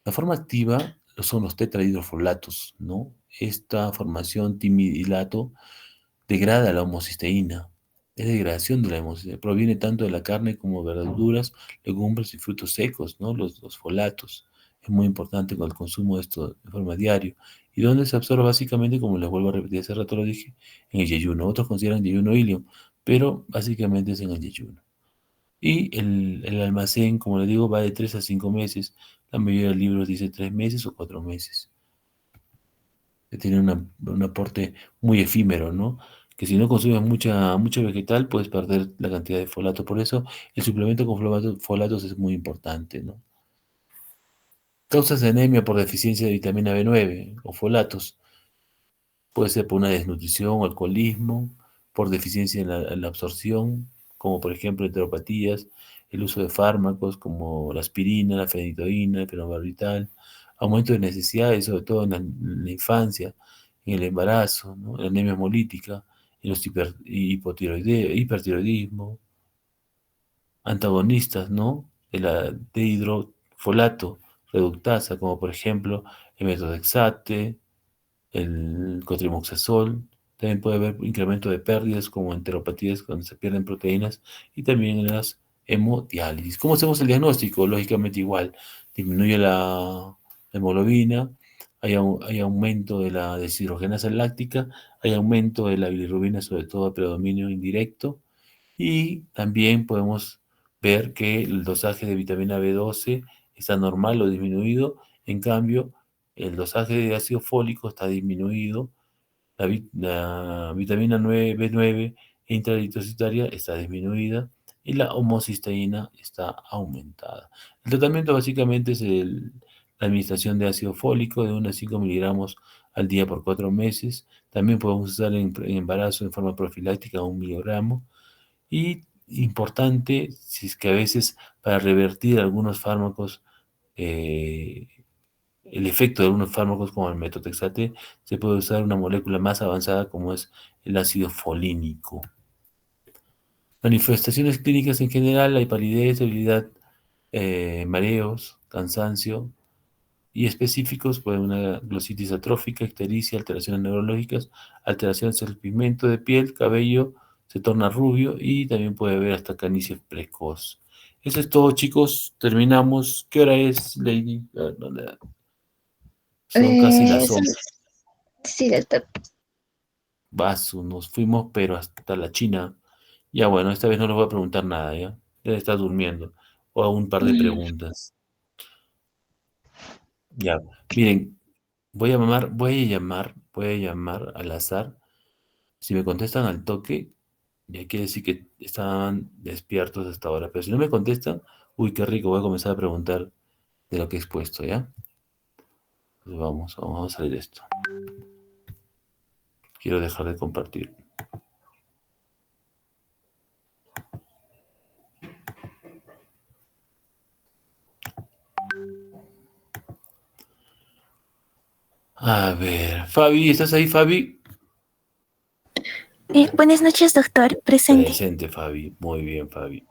La forma activa son los tetrahidrofolatos, ¿no? Esta formación timidilato degrada la homocisteína. es degradación de la hemoglobina. Proviene tanto de la carne como verduras, legumbres y frutos secos, ¿no? Los folatos. Es muy importante con el consumo de esto de forma diaria. ¿Y dónde se absorbe básicamente? Como les vuelvo a repetir, hace rato lo dije, en el yeyuno. Otros consideran yeyuno ilium, pero básicamente es en el yeyuno. Y el almacén, como les digo, va de 3 a 5 meses. La mayoría de libros dice 3 meses o 4 meses. Que tiene un aporte muy efímero, ¿no? Que si no consumes mucho vegetal, puedes perder la cantidad de folato. Por eso el suplemento con folatos es muy importante, ¿no? Causas de anemia por deficiencia de vitamina B9 o folatos. Puede ser por una desnutrición o alcoholismo, por deficiencia en la absorción, como por ejemplo enteropatías, el uso de fármacos como la aspirina, la fenitoína, el fenobarbital, aumento de necesidades, sobre todo en la infancia, en el embarazo, ¿no? La anemia hemolítica, en los hipertiroidismo, antagonistas, ¿no? De la dehidrofolato reductasa, como por ejemplo el methotrexate, el cotrimoxazol. También puede haber incremento de pérdidas como enteropatías cuando se pierden proteínas y también en las hemodiálisis. ¿Cómo hacemos el diagnóstico? Lógicamente igual, disminuye la hemoglobina, hay aumento de la deshidrogenasa láctica, hay aumento de la bilirrubina, sobre todo a predominio indirecto, y también podemos ver que el dosaje de vitamina B12 está normal o disminuido, en cambio, el dosaje de ácido fólico está disminuido, la vitamina B9 intradipositaria está disminuida y la homocisteína está aumentada. El tratamiento básicamente es la administración de ácido fólico de 1 a 5 miligramos al día por 4 meses. También podemos usar en embarazo en forma profiláctica 1 miligramo. Y importante, si es que a veces para revertir algunos fármacos, eh, el efecto de algunos fármacos como el metotrexate, se puede usar una molécula más avanzada como es el ácido folínico. Manifestaciones clínicas en general, hay palidez, debilidad, mareos, cansancio, y específicos pueden una glositis atrófica, ictericia, alteraciones neurológicas, alteraciones del pigmento de piel, cabello se torna rubio y también puede haber hasta canicie precoz. Eso es todo, chicos. Terminamos. ¿Qué hora es, Lady? Son casi las Eso 11. es, sí, doctor. Vaso, nos fuimos, pero hasta la China. Ya bueno, esta vez no les voy a preguntar nada, ¿ya? Debe estar durmiendo. O a un par de Mm, preguntas. Ya. Miren, voy a llamar al azar. Si me contestan al toque, ya quiere decir que estaban despiertos hasta ahora. Pero si no me contestan, uy, qué rico, voy a comenzar a preguntar de lo que he expuesto, ¿ya? Pues vamos a salir de esto. Quiero dejar de compartir. A ver, Fabi, ¿estás ahí, Fabi? Buenas noches, doctor. Presente. Presente, Fabi. Muy bien, Fabi.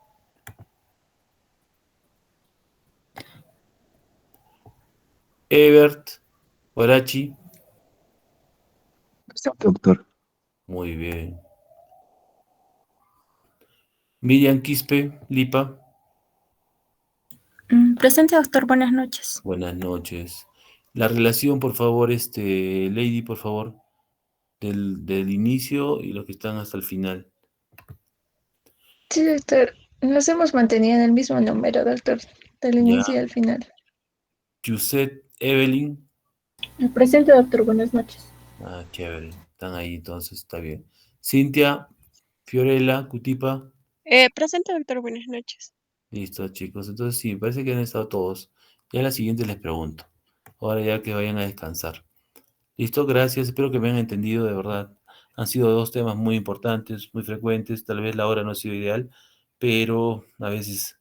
Ebert, Horachi. Presente, doctor. Muy bien. Miriam Quispe, Lipa. Presente, doctor. Buenas noches. Buenas noches. La relación, por favor, Lady, por favor, del inicio y los que están hasta el final. Sí, doctor. Nos hemos mantenido en el mismo número, doctor, del Ya. inicio al final. Yuset, Evelyn. Presente, doctor. Buenas noches. Ah, chévere. Están ahí, entonces, está bien. Cintia, Fiorella, Cutipa. Presente, doctor, buenas noches. Listo, chicos. Entonces, sí, parece que han estado todos. Ya a la siguiente les pregunto. Ahora ya que vayan a descansar. Listo, gracias. Espero que me hayan entendido, de verdad. Han sido dos temas muy importantes, muy frecuentes. Tal vez la hora no ha sido ideal, pero a veces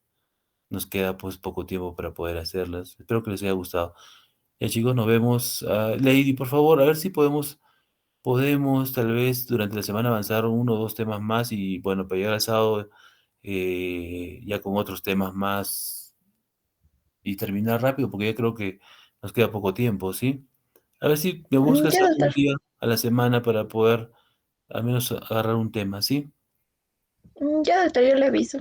nos queda pues poco tiempo para poder hacerlas. Espero que les haya gustado. Ya, chicos, nos vemos. Lady, por favor, a ver si podemos tal vez durante la semana avanzar uno o dos temas más y bueno, para llegar al sábado ya con otros temas más y terminar rápido porque ya creo que nos queda poco tiempo, ¿sí? A ver si me buscas Ya, algún doctor. día a la semana para poder al menos agarrar un tema, ¿sí? Ya, doctor, yo le aviso.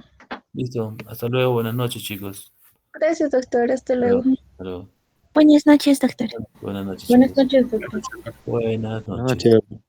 Listo, hasta luego, buenas noches, chicos. Gracias, doctor. Hasta luego. Hasta luego. Buenas noches, doctor. Buenas noches, Buenas chicos. noches, doctor. Buenas Buenas noches. noches.